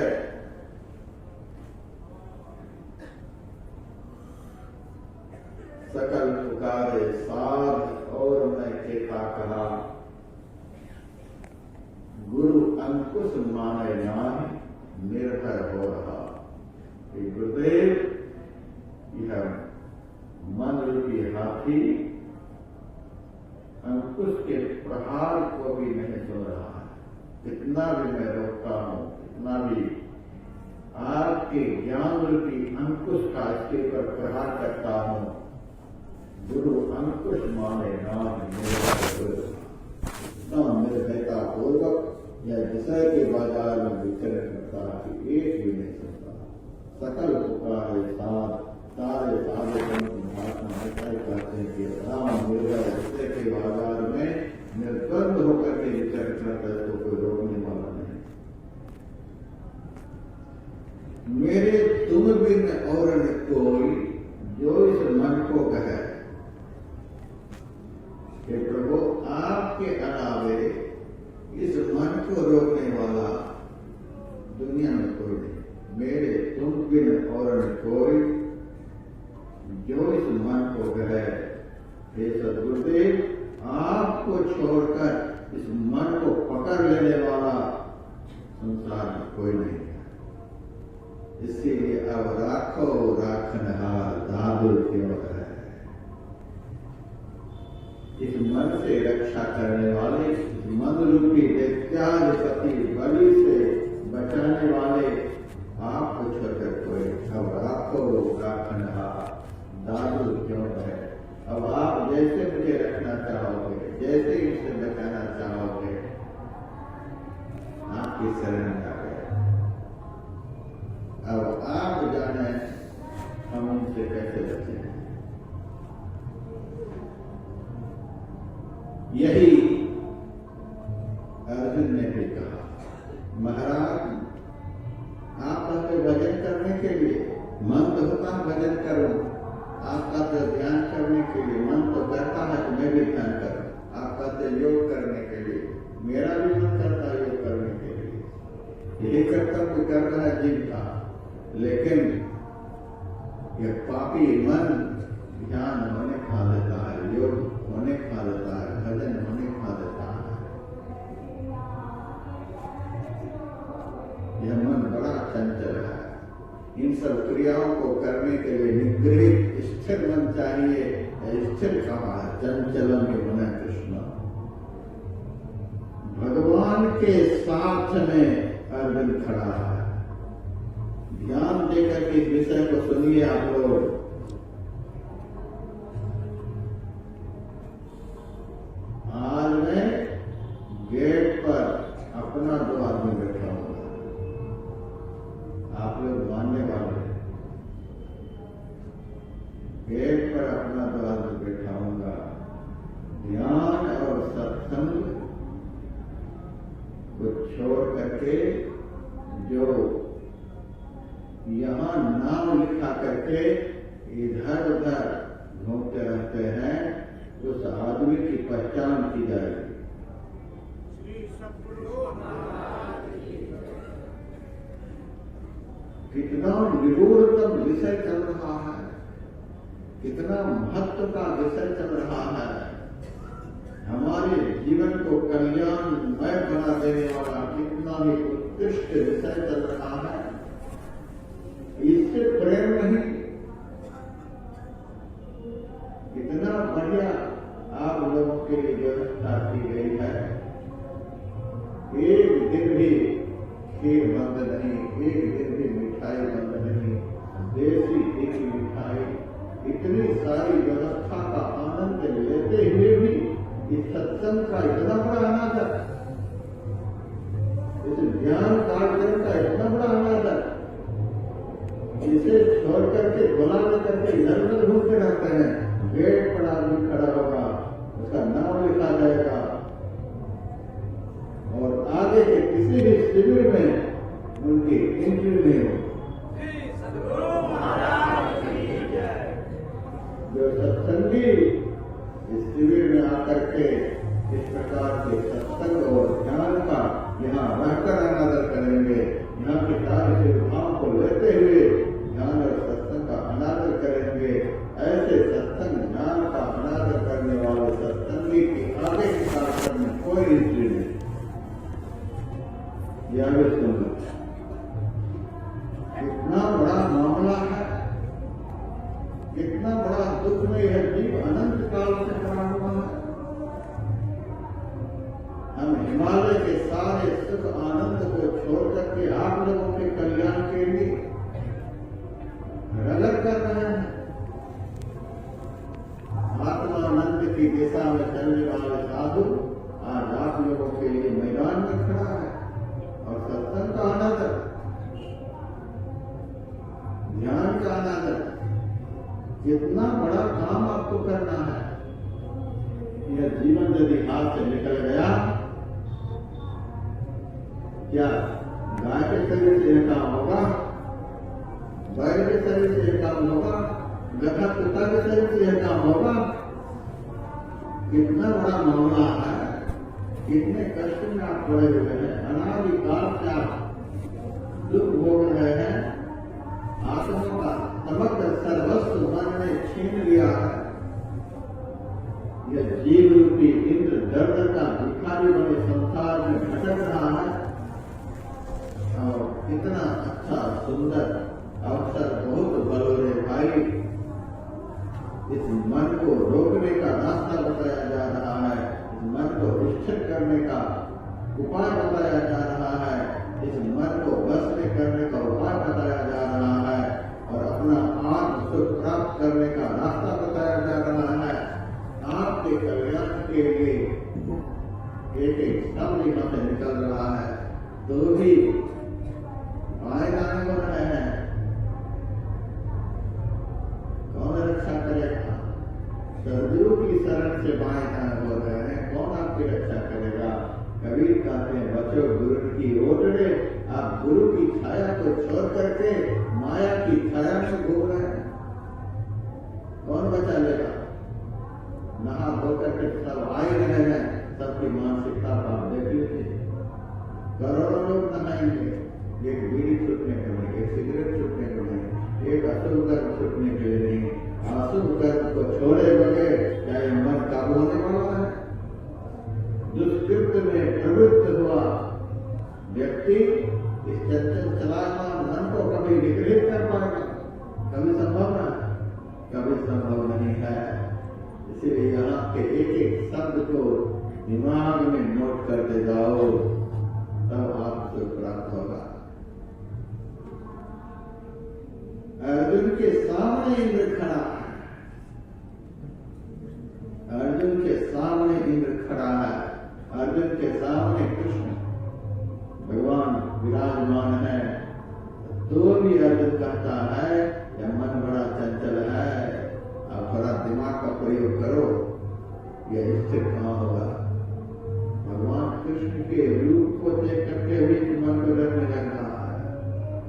Speaker 1: सकल पुकारे साध और मैं चेता कहा, गुरु अंकुश माने नाम निर्भय हो रहा। गुरुदेव, यह मन रूपी हाथी अंकुश के प्रहार को भी नहीं सुन रहा है। कितना भी मैं रोकता हूं, कितना भी आपके ज्ञान रूपी अंकुश का इसके पर प्रहार करता हूं, गुरु अंकुश माने नाम निर्भयता पूर्वक या विषय के बाजार में विचरण करता कि एक भी नहीं सुनता। सकल पुकारे साथ सारे साधकों की महात्मा ऐसा ही कहते हैं कि राम निर्भय विषय के बाजार में निर्बंध होकर के विचरण करता है, तो कोई रोकने वाला नहीं। मेरे तुम बिन और कोई जो इस मन को कहे, कि प्रभु आपके अलावे इस मन को रोकने वाला दुनिया में कोई नहीं। मेरे तुम बिन और कोई जो इस मन को कहे, हे सद्गुरुदेव, आपको छोड़कर इस मन को पकड़ लेने वाला संसार में कोई नहीं है। इसीलिए अब राखो राखनहार दादुल क्यों है। इस मन से रक्षा करने वाले, इस मन रूपी दैत्याधिपति बलि से बचाने वाले आपको छोड़कर कोई। अब राखो राखनहार दादुल क्यों है। अब आप जैसे मुझे रखना चाहोगे, जैसे इसे बचाना चाहोगे, आपकी शरण में आ गए। अब आप जाने हम उनसे कैसे बचें। यही अर्जुन ने भी कहा, महाराज आप कहते भजन करने के लिए, मन तो होता भजन करो, आपका तो ध्यान करने के लिए, मन तो करता है कि मैं भी ध्यान करूं। आप कहते योग करने के लिए, मेरा भी मन करता है योग करने के लिए। यही कर्तव्य कर रहा है जीव का, लेकिन यह पापी मन ध्यान होने खा देता है, योग होने खा देता है, भजन होने खा देता है। यह मन बड़ा चंचल है। इन सब क्रियाओं को करने के लिए निग्रहित स्थिर मन चाहिए। स्थिर कहा है, चंचलम के मन कृष्ण। भगवान के साथ में अर्जुन खड़ा है। ध्यान देकर के विषय को सुनिए आप लोग। आज मैं गेट पर अपना 2 आदमी बैठा हूँ, आप लोग मानने वाले। गेट पर अपना 2 आदमी बैठा हूँगा। ध्यान और सत्संग को छोड़ करके जो यहाँ नाम लिखा करके इधर उधर घूमते रहते हैं, उस आदमी की पहचान की जाएगी। कितना निगूढ़तम विषय चल रहा है, कितना महत्व का विषय चल रहा है, हमारे जीवन को कल्याणमय बना देने वाला कितना ही उत्कृष्ट विषय चल रहा है। इससे प्रेम नहीं, इतना बढ़िया आप लोगों के लिए व्यवस्था की गई है। एक दिन भी खीर बंद नहीं, एक दिन भी मिठाई बंद नहीं, देसी घी की मिठाई, इतनी सारी व्यवस्था का आनंद लेते हुए भी इस सत्संग का इतना बड़ा अनादर, इस ज्ञान कार्यक्रम का इतना बड़ा अनादर, इसे छोड़ करके बुला करके इधर उधर घूमते रहते हैं। गेट पर आदमी खड़ा होगा, उसका नाम लिखा जाएगा और आगे के किसी भी शिविर में उनकी एंट्री नहीं हो। जो सत्संगी इस शिविर में आकर के इस प्रकार के सत्संग और ध्यान का यहाँ रहकर अनादर करेंगे, यहाँ के कार्य से भाव को लेते हुए ध्यान और सत्संग का अनादर करेंगे, ऐसे सत्संग ज्ञान का अनादर करने वाले सत्संगी के आगे के कार्यक्रम में कोई एंट्री नहीं। यह भी सुनो, कितना बड़ा मामला है, कितना बड़ा दुख में यह जीव अनंत काल से पड़ा हुआ है। हम हिमालय के सारे सुख आनंद को छोड़ करके आप लोगों के कल्याण के लिए रगड़ कर रहे हैं। आत्मानंद की दिशा में चलने वाले साधु आज आप लोगों के लिए मैदान में खड़ा है और सत्संग का आनंद, ध्यान का आनंद, कितना बड़ा काम आपको करना है। यह जीवन यदि हाथ से निकल गया, क्या गाय के शरीर से यह काम होगा, बैल के शरीर से यह काम होगा, गधा कुत्ता के शरीर से यह काम होगा? कितना बड़ा मामला है, कितने कष्ट में आप पड़े हुए हैं, अनादिकाल से आप दुख भोग रहे हैं, आत्मा का समग्र सर्वस्व मन ने छीन लिया है। यह जीव रूपी इंद्र दर्द का भिखारी बने संसार में भटक रहा है और कितना अच्छा सुंदर अवसर बहुत बलोरे भाई। इस मन को रोकने का रास्ता बताया जा रहा है, इस मन को स्थिर करने का उपाय बताया जा रहा है, इस मन को बस में करने का उपाय बताया जा रहा है और अपना आत्म सुख प्राप्त करने का रास्ता बताया जा रहा है। आपके कल्याण के लिए एक एक शब्द यहाँ से निकल रहा है, तो भी आए जाने हो रहे हैं। कौन रक्षा करेगा? सदगुरु की शरण से बाएं दाएं हो रहे हैं, कौन आपकी रक्षा करेगा? कबीर कहते हैं, बचो गुरु की ओटड़े। आप गुरु की छाया को छोड़ करके माया की छाया में घूम रहे हैं, कौन बचा लेगा? नहा धोकर के सब आ ही रहे हैं, सबकी मानसिकता को आप देख लीजिए। करोड़ों लोग नहाएंगे, एक बीड़ी छूटने के लिए, एक सिगरेट छूटने के लिए, एक अशुभ कर्म छूटने के लिए नहीं। अशुभ कर्म को छोड़े बगैर क्या ये मन काबू होने वाला है? दुष्कृत्य में प्रवृत्त हुआ व्यक्ति इस चंचल चलायमान मन को कभी निगृहित कर पाएगा? कभी संभव ना, कभी संभव नहीं है। इसीलिए यहाँ के एक एक शब्द को दिमाग में नोट करते जाओ, तब आपको प्राप्त होगा। अर्जुन के सामने इंद्र खड़ा है, अर्जुन के सामने इंद्र खड़ा है, अर्जुन के सामने कृष्ण भगवान विराजमान है। तो भी अर्जुन कहता है यह मन बड़ा चंचल है, आप थोड़ा दिमाग का प्रयोग करो, यह स्थिर कहाँ होगा? भगवान कृष्ण के रूप को देख करके भी मन को डरने लग रहा है।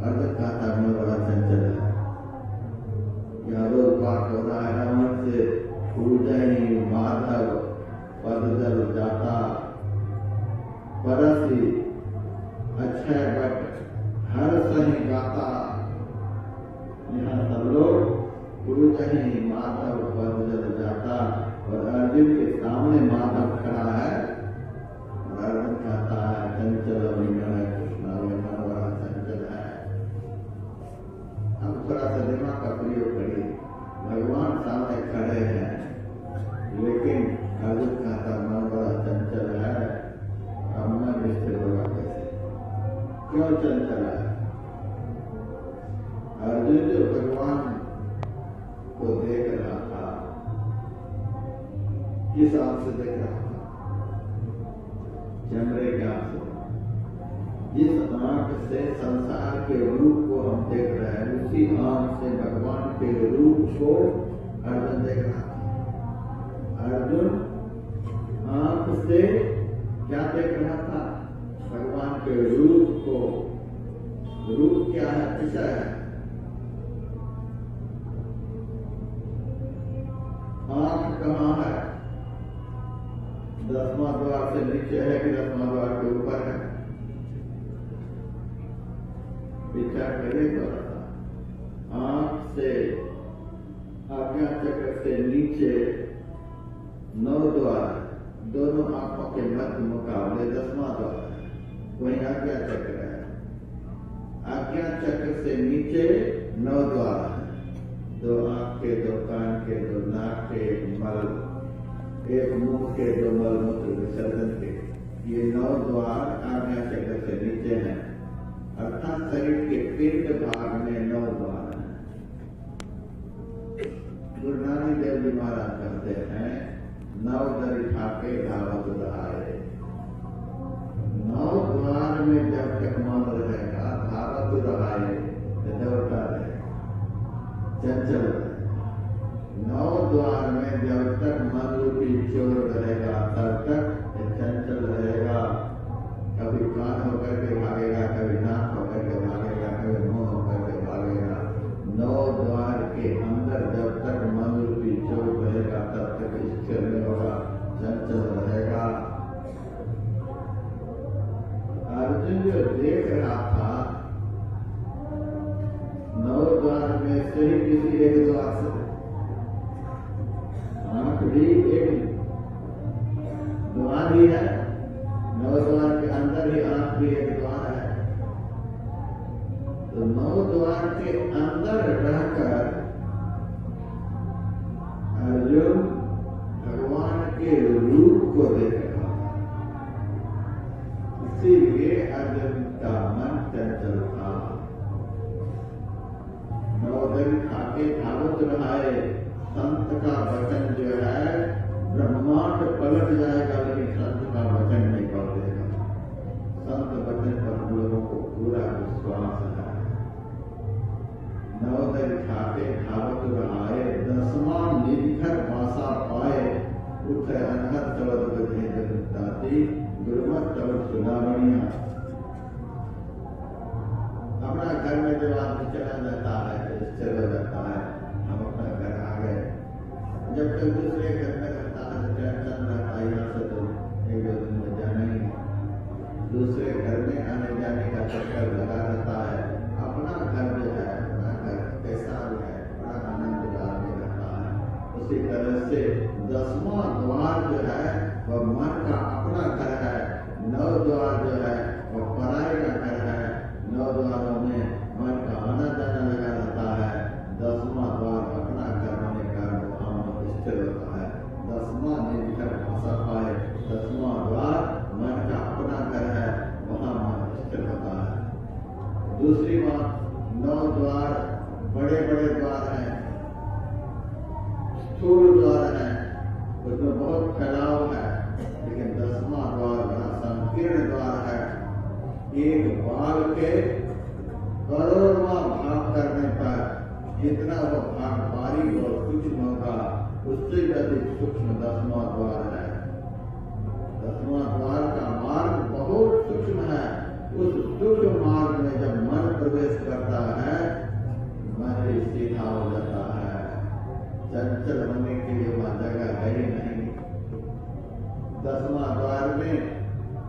Speaker 1: अर्जुन कहता है मन बड़ा चंचल है। यह रोज बात हो रहा है रावण से, पूजनी माधव पदजल जाता परसी अक्षय बट हर सही गाता। यहाँ सब लोग पूजनी माधव पदजल जाता और अर्जुन के सामने माधव खड़ा है और अर्जुन कहता है चंचल अभिनय कृष्ण अभिनय बड़ा चंचल है। हम थोड़ा सा दिमाग का प्रयोग करिए। भगवान सामने खड़े हैं, लेकिन अर्जुन कहता मन बड़ा चंचल है, अब मन स्थिर होगा कैसे? क्यों चंचल है? अर्जुन जो भगवान को देख रहा था, किस आंख से देख रहा था? चंद्रे के आंख से। जिस आंख से संसार के रूप को हम देख रहे हैं, उसी आंख से भगवान के रूप को अर्जुन देख रहा था। अर्जुन आंख से क्या देख रहा था? भगवान के रूप को। रूप क्या है? विषय है। आंख कहाँ है? 10वां द्वार से नीचे है कि 10वां द्वार के ऊपर है? विचार करिए थोड़ा सा। आंख से आज्ञा चक्र से नीचे 9 द्वार, दोनों आंखों के मध्य मुकाबले 10वां द्वार है, वही आज्ञा चक्र है। आज्ञा चक्र से नीचे 9 द्वार है, 2 आंख के, 2 कान के, 2 नाक के, 1 मल, 1 मुंह के, 2 मल मूत्र विसर्जन के। ये 9 द्वार आज्ञा चक्र से नीचे हैं, अर्थात शरीर के पिंड भाग में 9 द्वार हैं। गुरु नानक देव जी महाराज कहते हैं 9 दर ठाके धावत रहाए। 9 द्वार में जब तक मन रहेगा, धावत रहाए, दौड़ता रहेगा, चंचल रहेगा। 9 द्वार में जब तक मन रूपी चोर रहेगा, तब तक चंचल रहेगा। कभी कान होकर के भागेगा, कभी नाक होकर के भागेगा, कभी मुंह होकर के भागेगा। 9 द्वार के अंदर जब तक मन रूपी चोर रहेगा, तब तक स्थिर नहीं होगा, चंचल रहेगा। अर्जुन जो देख रहा था 9 द्वार में से ही किसी एक द्वार से, आंख भी एक द्वार ही है, 9 द्वार के अंदर ही आंख भी एक द्वार है। तो 9 द्वार के अंदर रहकर अर्जुन भगवान के रूप को देख रहा था, इसीलिए अर्जुन का मन चंचल था। नवोदय खाके भागवत रहाए, संत का वचन जो है ब्रह्मांड पलट जाएगा, लेकिन संत का वचन नहीं पलटेगा। संत वचन पर हम लोगों को पूरा विश्वास है। नवोदय खाके भागवत रहाए, 10वां निधिखर भाषा पाए, उठ अनहद चवद बजे जगताती, गुरुमत चवद सुनावणिया। अपना घर में जब आदमी चला जाता है, चला जाता है, हम अपना घर आ गए, जब तक दूसरे घर में रहता है तो टेंशन रहता है, यहाँ से तो एक दो दिन में जाना ही, दूसरे घर में आने जाने का चक्कर लगा रहता है। अपना घर जो है, अपना घर कैसा भी है, बड़ा आनंददायक में रहता है। उसी तरह से 10वां द्वार जो है वह मन का अपना घर है, 9 द्वार जो है वह पराये का घर है। 9 द्वारों में मन का आना जाना लगा रहता है, 10वां द्वार अपना घर होने का वहां स्थिर होता है। 10वां निधिखर भाषा पाए, 10वां द्वार मन का अपना घर है, वहां मन स्थिर होता है। दूसरी बात, 9 द्वार बड़े बड़े द्वार हैं, स्थूल द्वार हैं, उसमें बहुत फैलाव है, लेकिन 10वां द्वार बड़ा संकीर्ण द्वार है। एक बाल के करोड़वां भाग करने पर जितना वो भाग बारीक और सूक्ष्म होगा, उससे भी अधिक सूक्ष्म 10वां द्वार है। 10वां द्वार का मार्ग बहुत सूक्ष्म है। उस सूक्ष्म मार्ग में जब मन प्रवेश करता है, मन ही सीधा हो जाता है। चंचल होने के लिए वहां जगह है ही नहीं। 10वां द्वार में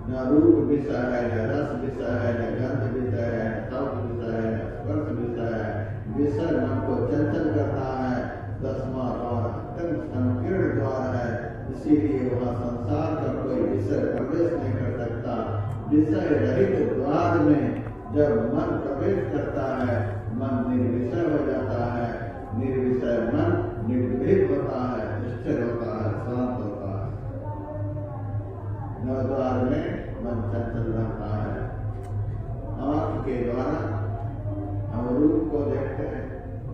Speaker 1: न रूप विषय है, न रस विषय है, न गंध विषय है, न शब्द विषय है, न स्पर्श विषय है। विषय मन को चंचल करता है। 10वां द्वार अत्यंत संकीर्ण द्वार है, इसीलिए वहाँ संसार का कोई विषय प्रवेश नहीं कर सकता। विषय रहित द्वार में जब मन प्रवेश करता है, मन निर्विषय हो जाता है। निर्विषय मन निर्भीक होता है, स्थिर होता है, शांत होता है। 9 द्वार में मन चंचल रहता है। आंख के द्वारा हम रूप को देखते हैं,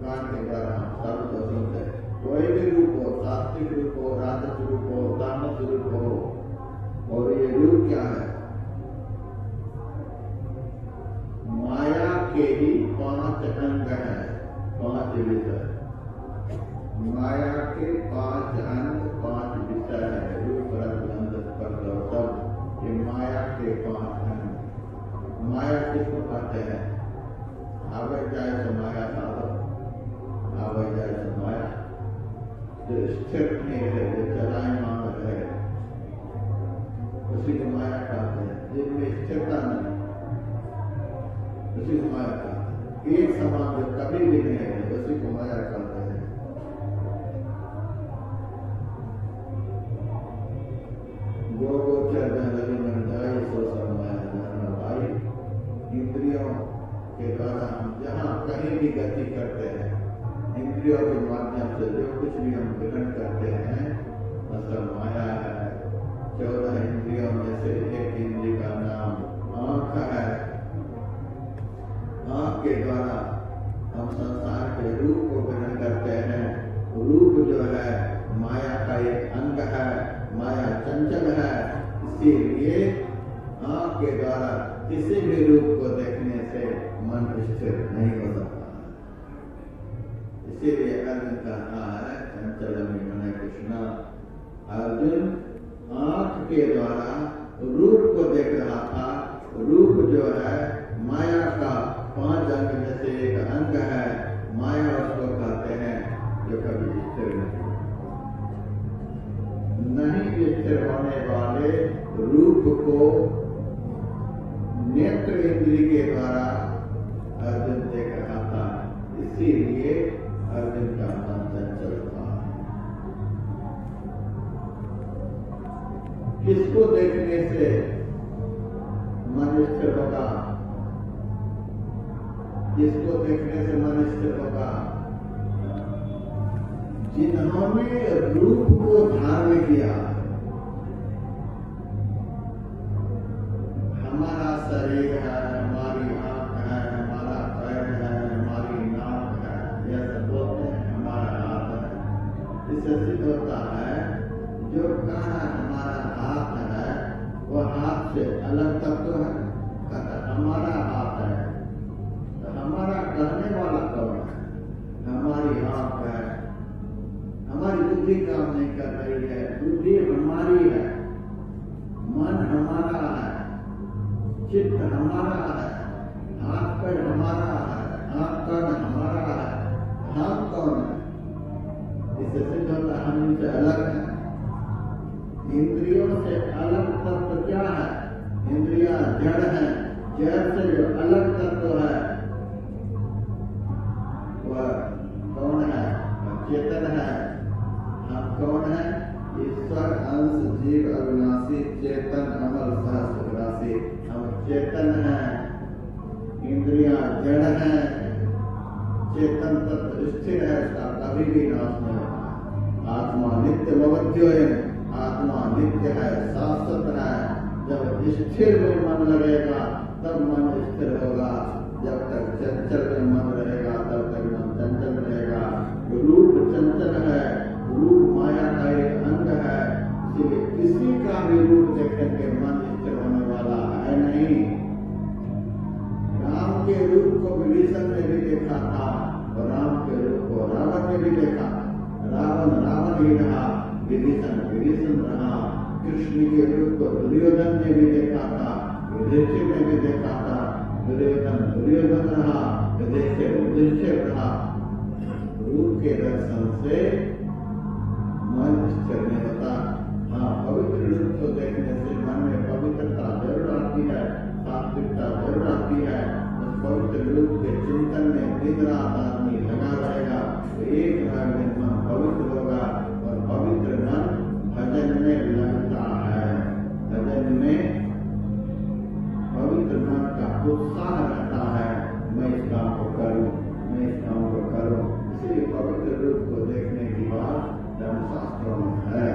Speaker 1: कान के द्वारा हम शब्द को सुनते हैं। कोई भी रूप हो, सात्विक रूप हो, राजस रूप हो, तामस रूप हो, और ये रूप क्या है? माया के ही 5 अंग है, 5 विषय। माया के 5 अंग, 5 विषय है। रूप, रस, गंध, स्पर्श और शब्द, ये माया के 5 अंग। माया किसको कहते हैं? आवे जाए तो माया साधो, आवे जाए तो माया। जो स्थिर नहीं है, जो चलायमान है, उसी को माया कहते हैं। जिनमें स्थिरता नहीं, उसी को माया कहते हैं। एक समान जो कभी भी नहीं है, उसी को माया कहते हैं। गोचर लगी मन जाए सो सब माया धर्म भाई। इंद्रियों के द्वारा हम जहाँ कहीं भी गति करते हैं, इंद्रियों के माध्यम से जो कुछ भी हम ग्रहण करते हैं, वह सब माया है। 14 इंद्रियों में से एक इंद्रिय का नाम आंख है। आंख के द्वारा हम संसार के रूप को ग्रहण करते हैं। रूप जो है माया का एक अंग है, माया चंचल है, इसीलिए आंख के द्वारा किसी भी रूप को देखने से मन स्थिर नहीं हो सकता। इसीलिए अर्जुन कहता है चंचल मन कृष्णा। अर्जुन आंख के द्वारा रूप को देख रहा था। रूप जो है माया का 5 अंग में से एक अंग है। माया उसको कहते हैं जो कभी स्थिर नहीं स्थिर होने वाले रूप को नेत्र इंद्रिय के द्वारा अर्जुन देख रहा था, इसीलिए अर्जुन का मन चंचल था। किसको देखने से मन स्थिर होगा? जिसको देखने से मन स्थिर होगा। जिन्होंने रूप को धारण किया, हमारा शरीर है, हमारी आंख है, हमारा पैर है, हमारी नाक है, यह सब बोलते हैं, हमारा हाथ है। इससे सिद्ध होता है जो कहा हमारा हाथ है वह हाथ से अलग तत्व है, कहता हमारा हाथ है। तो हमारा कहने वाला कौन है? हमारी आंख है। हमारी बुद्धि काम नहीं कर रही है, बुद्धि हमारी है, मन हमारा है, चित्त हमारा है, हाथ पैर हमारा है, आंख कान हमारा है। हम कौन है? इससे सिद्ध होता है हम इनसे अलग है। इंद्रियों से अलग तत्व क्या है? इंद्रियां जड़ है, जड़ से जो अलग तत्व है वह कौन है? चेतन है। हम कौन है? ईश्वर अंश जीव अविनाशी चेतन अमल सहस्रासी। हम चेतन है, इंद्रियां जड़ है, चेतन तत्व स्थिर है, इसका कभी भी नाश नहीं होता। आत्मा नित्य भवत्यो है, आत्मा नित्य है, शाश्वत है। जब स्थिर में मन लगेगा तब मन स्थिर होगा। जब तक चंचल में मन रहेगा तब तक मन चंचल रहेगा। रूप चंचल है, रूप माया का एक अंग है, इसलिए किसी का भी रूप देखने के मन स्थिर होने वाला है नहीं। राम के रूप को विभीषण ने भी देखा था और राम के रूप को रावण ने भी देखा। रावण रावण ही रहा, विभीषण विभीषण रहा। कृष्ण के रूप को दुर्योधन ने भी देखा था, युधिष्ठिर ने भी देखा था। दुर्योधन दुर्योधन रहा, युधिष्ठिर युधिष्ठिर रहा। रूप के दर्शन से मन स्थिर नहीं होता। हाँ, पवित्र रूप को देखने से मन में पवित्रता जरूर आती है, सात्विकता जरूर आती है। उस पवित्र रूप के चिंतन में दिन रात आदमी लगा रहेगा तो एक भाग में मन पवित्र होगा। और पवित्र मन भजन में लगता है। भजन में पवित्र मन का उत्साह रहता है, मैं इस काम को करूं, मैं इस काम को करूं। इसीलिए पवित्र रूप को देखने की बात धर्मशास्त्रों में है।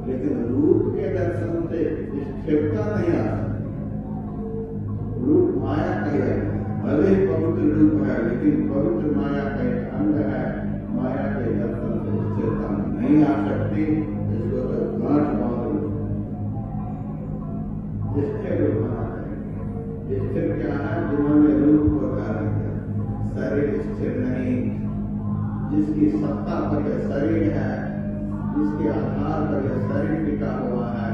Speaker 1: लेकिन रूप के दर्शन से स्थिरता नहीं आ सकती। रूप माया का ही है, भले ही पवित्र रूप है लेकिन पवित्र माया का एक अंग है। माया के दर्शन से स्थिरता नहीं आ सकती। इसको तो गांठ बांध लो। स्थिर होना चाहिए। स्थिर क्या है? जिन्होंने रूप को धारण किया। शरीर स्थिर नहीं। जिसकी सत्ता पर यह शरीर है, जिसके आधार पर यह शरीर टिका हुआ है,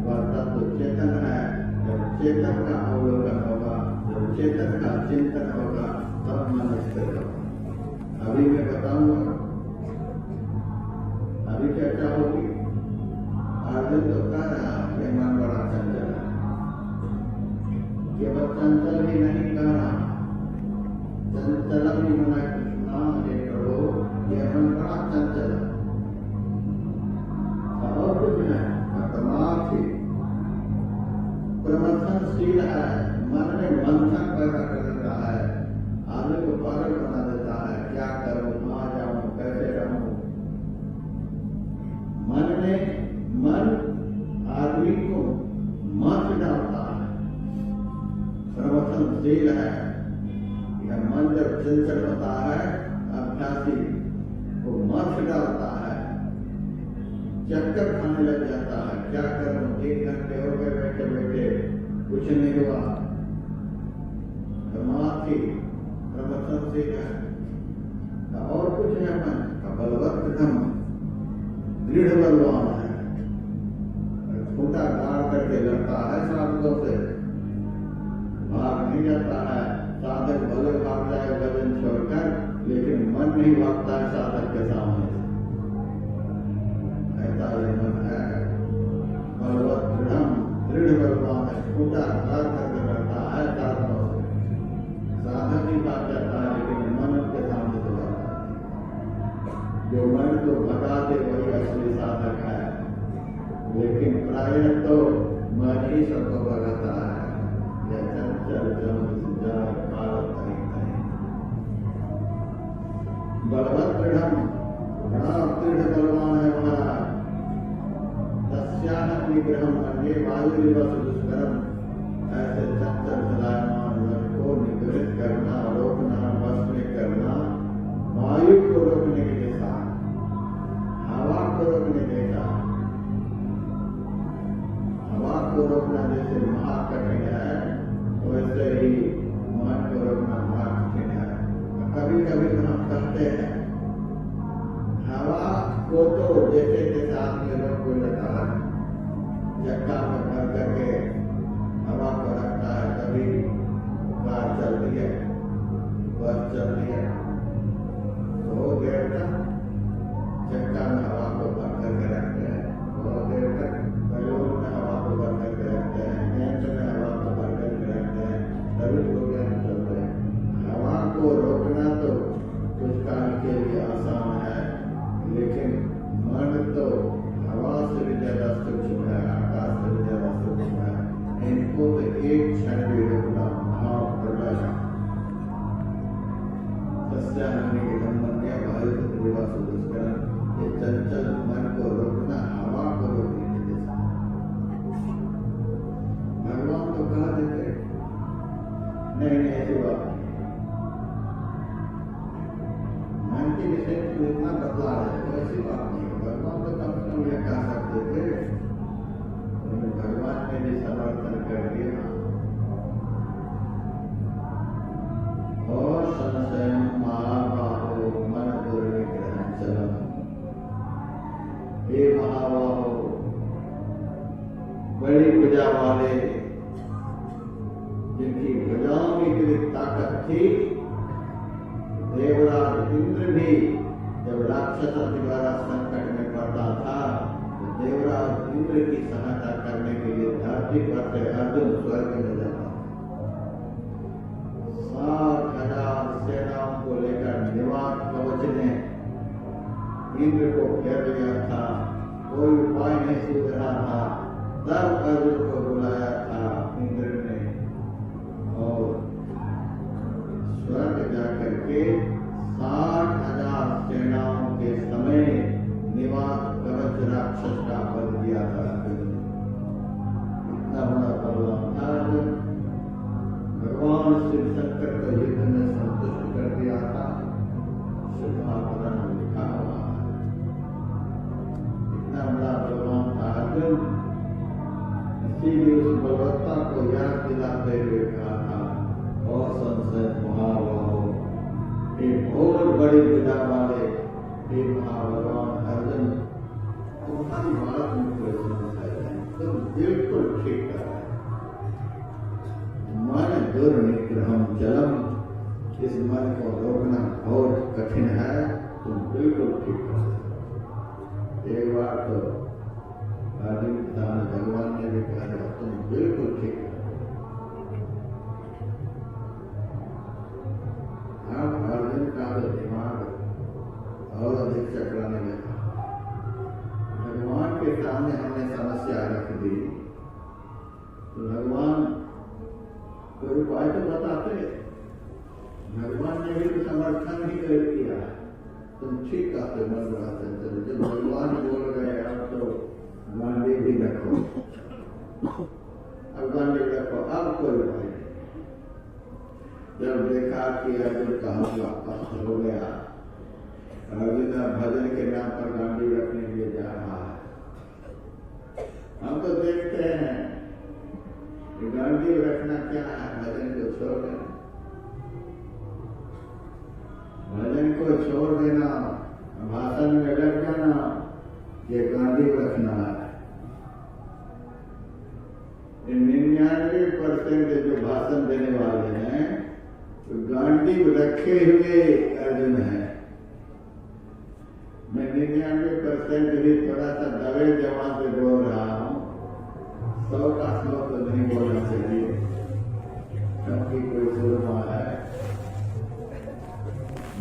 Speaker 1: वह तत्व चेतन है। जब चेतन का अवलोकन होगा, जब चेतन का चिंतन होगा तब मन स्थिर होगा। अभी मैं बताऊंगा, अभी चर्चा होगी। अर्जुन तो कह रहा है मन बड़ा चंचल है। केवल चंचल ही नहीं कह रहा, चंचलम ही मना कृष्णा हे प्रभु, यह मन बड़ा चंचल है। और कुछ है ही प्रमथनशील है। मन में मंथन पैदा कर देता है, आदमी को पागल बना देता है। क्या करूं, कहाँ जाऊं, कैसे रहूं। मन आदमी को मत डालता है, प्रमथनशील है। यह मन जब चंचल होता है, अभ्यासी वो मत डालता है, चक्कर खाने लग जाता है। क्या करूं, 1 घंटे हो गए बैठे बैठे, कुछ नहीं हुआ। समाधि प्रमथनशील है। और कुछ है मन का बलवत धम्म, दृढ़ बलवान है। खूंटा गाड़ करके लड़ता है साधकों से, भाग नहीं जाता है। साधक भले भाग जाए भजन छोड़कर, लेकिन मन नहीं भागता है साधक के सामने। ऐसा ये मन है बलवत दृढ़ बलवान है। खूंटा गाड़ करके लड़ता है साधकों से। साधक ही भाग जाता है लेकिन मन के सामने तो जाता है। जो मन को भगा दे वही असली साधक है। लेकिन प्रायः तो मन ही सबको भगाता है। यह चंचल जम जाए भारत नहीं। बलभद्रम बड़ा दृढ़ बलवान है महाराज। तस्याह निग्रहम अन्य वायु दिवस दुष्करम, ऐसे चंचल चलायमान मन को निग्रहित करना, रोकना, वश में करना, वायु को रोकने के जैसा, हवा को रोकने जैसा। हवा को रोकना जैसे महाकठिन है, वैसे ही मन को रोकना महाकठिन है। कभी कभी तो हम कहते हैं हवा को तो जैसे जैसे आदमी रोक लेता है, चक्का में भर करके हवा को रखता है, कभी कार चल रही है, बस चल रही है, बहुत देर तक चक्का में हवा को भर करके रखते हैं, बहुत देर तक बैलून में हवा को भर करके रखते हैं, गैस में हवा को भर करके रखते हैं, तभी तो गैस चलते हैं। हवा को रोकना तो कुछ काल के लिए आसान है, लेकिन मन तो हवा से भी ज्यादा सूक्ष्म है, आकाश से भी ज्यादा सूक्ष्म है। इनको तो एक क्षण भी रोकना महाप्रलय है। ये चंचल मन को रोकना हवा को रोकने के जैसा। भगवान तो कहा देते नहीं नहीं, ऐसी बात नहीं, मन के विषय में इतना बदलाव है, तो ऐसी बात नहीं है। भगवान तो कम से कम यह कह सकते थे, भगवान ने भी समर्थन कर दिया। और संशय महाबाहो मन दुर्विग्रह चलम, हे महाबाहो बड़ी भुजा वाले, जिनकी भुजाओं में इतनी ताकत थी, देवराज इंद्र भी जब राक्षस द्वारा संकट में पड़ता था, तो देवराज इंद्र की सहायता करने के लिए धरती पर से अर्जुन स्वर्ग में जाता। 60,000 सेनाओं को लेकर निवास कवच ने इंद्र को घेर लिया था, कोई उपाय नहीं सूझ रहा था, तब अर्जुन को बुलाया था इंद्र ने, और स्वर्ग जाकर के 60,000 सेनाओं के समय निवास कवच राक्षस का वध किया था। इतना बड़ा बलवान था अर्जुन। भगवान शिव शंकर को युद्ध में संतुष्ट कर दिया था, शिवपुराण में लिखा हुआ है। इतना बड़ा बलवान था अर्जुन, इसीलिए उस बलवत्ता को याद दिलाते हुए कहा था, और संशय महाबाहो, ये बहुत बड़ी भुजा वाले, हे महाभगवान अर्जुन, तुम्हारी बात में कोई समस्या नहीं, तुम बिल्कुल ठीक कर रहे हो। मन दुर्निग्रहम चलम, इस मन को रोकना बहुत कठिन है, तुम बिल्कुल ठीक कर रहे हो। एक बार तो अर्जुन पिता ने भगवान ने भी कहा, तुम बिल्कुल ठीक कर रहे हो। अब अर्जुन का तो दिमाग और अधिक चकराने लगा। भगवान के सामने हमने समस्या रख दी, तो भगवान कोई उपाय तो बताते। भगवान ने भी तो समर्थन ही कर दिया, तुम ठीक कहते मन बड़ा चंचल। जब भगवान बोल गए अब तो गांधी भी रखो, अब गांधी रखो, अब कोई उपाय नहीं। जब देखा कि अर्जुन का हमला पस्त हो गया, अर्जुन भजन के नाम पर गांधी रखने के लिए जा रहा है। हम तो देखते हैं कि गांधी रखना क्या है, भजन को छोड़ देना, भजन को छोड़ देना, भाषण में लग जाना, ये गांधी रखना है। 99% जो भाषण देने वाले हैं तो गांधी रखे हुए अर्जुन है। मैं 99% भी थोड़ा सा दबे जवान से बोल रहा हूँ, 100 का 100 तो नहीं बोलना चाहिए, क्योंकि कोई सुरमा है।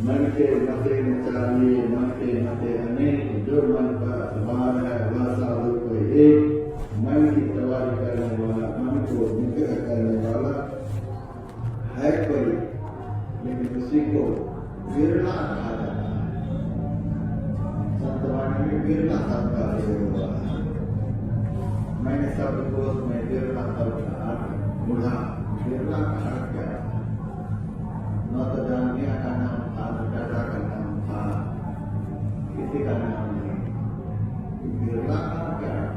Speaker 1: मन के मते न चाहिए, मन के मते अनेक, जो मन पर सवार है वह साधु कोई एक। मन की सवारी करने वाला, मन को निग्रह करने वाला है कोई, लेकिन उसी को विरला कहा जाता है। बिरला शब्द का प्रयोग हुआ है। मैंने शब्दकोश में बिरला शब्द का अर्थ ढूंढा। बिरला का अर्थ क्या है? न तो जामिया का नाम था, न टाटा का नाम था, किसी का नाम नहीं। बिरला का क्या अर्थ?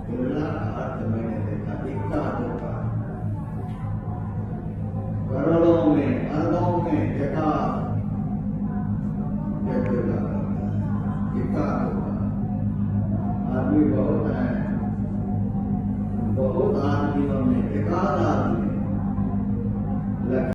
Speaker 1: बिरला का अर्थ मैंने देखा इक्का दुक्का, करोड़ों में अरबों में देखा बिरला इक्का दुक्का। आदमी बहुत है, बहुत आदमियों में एकाध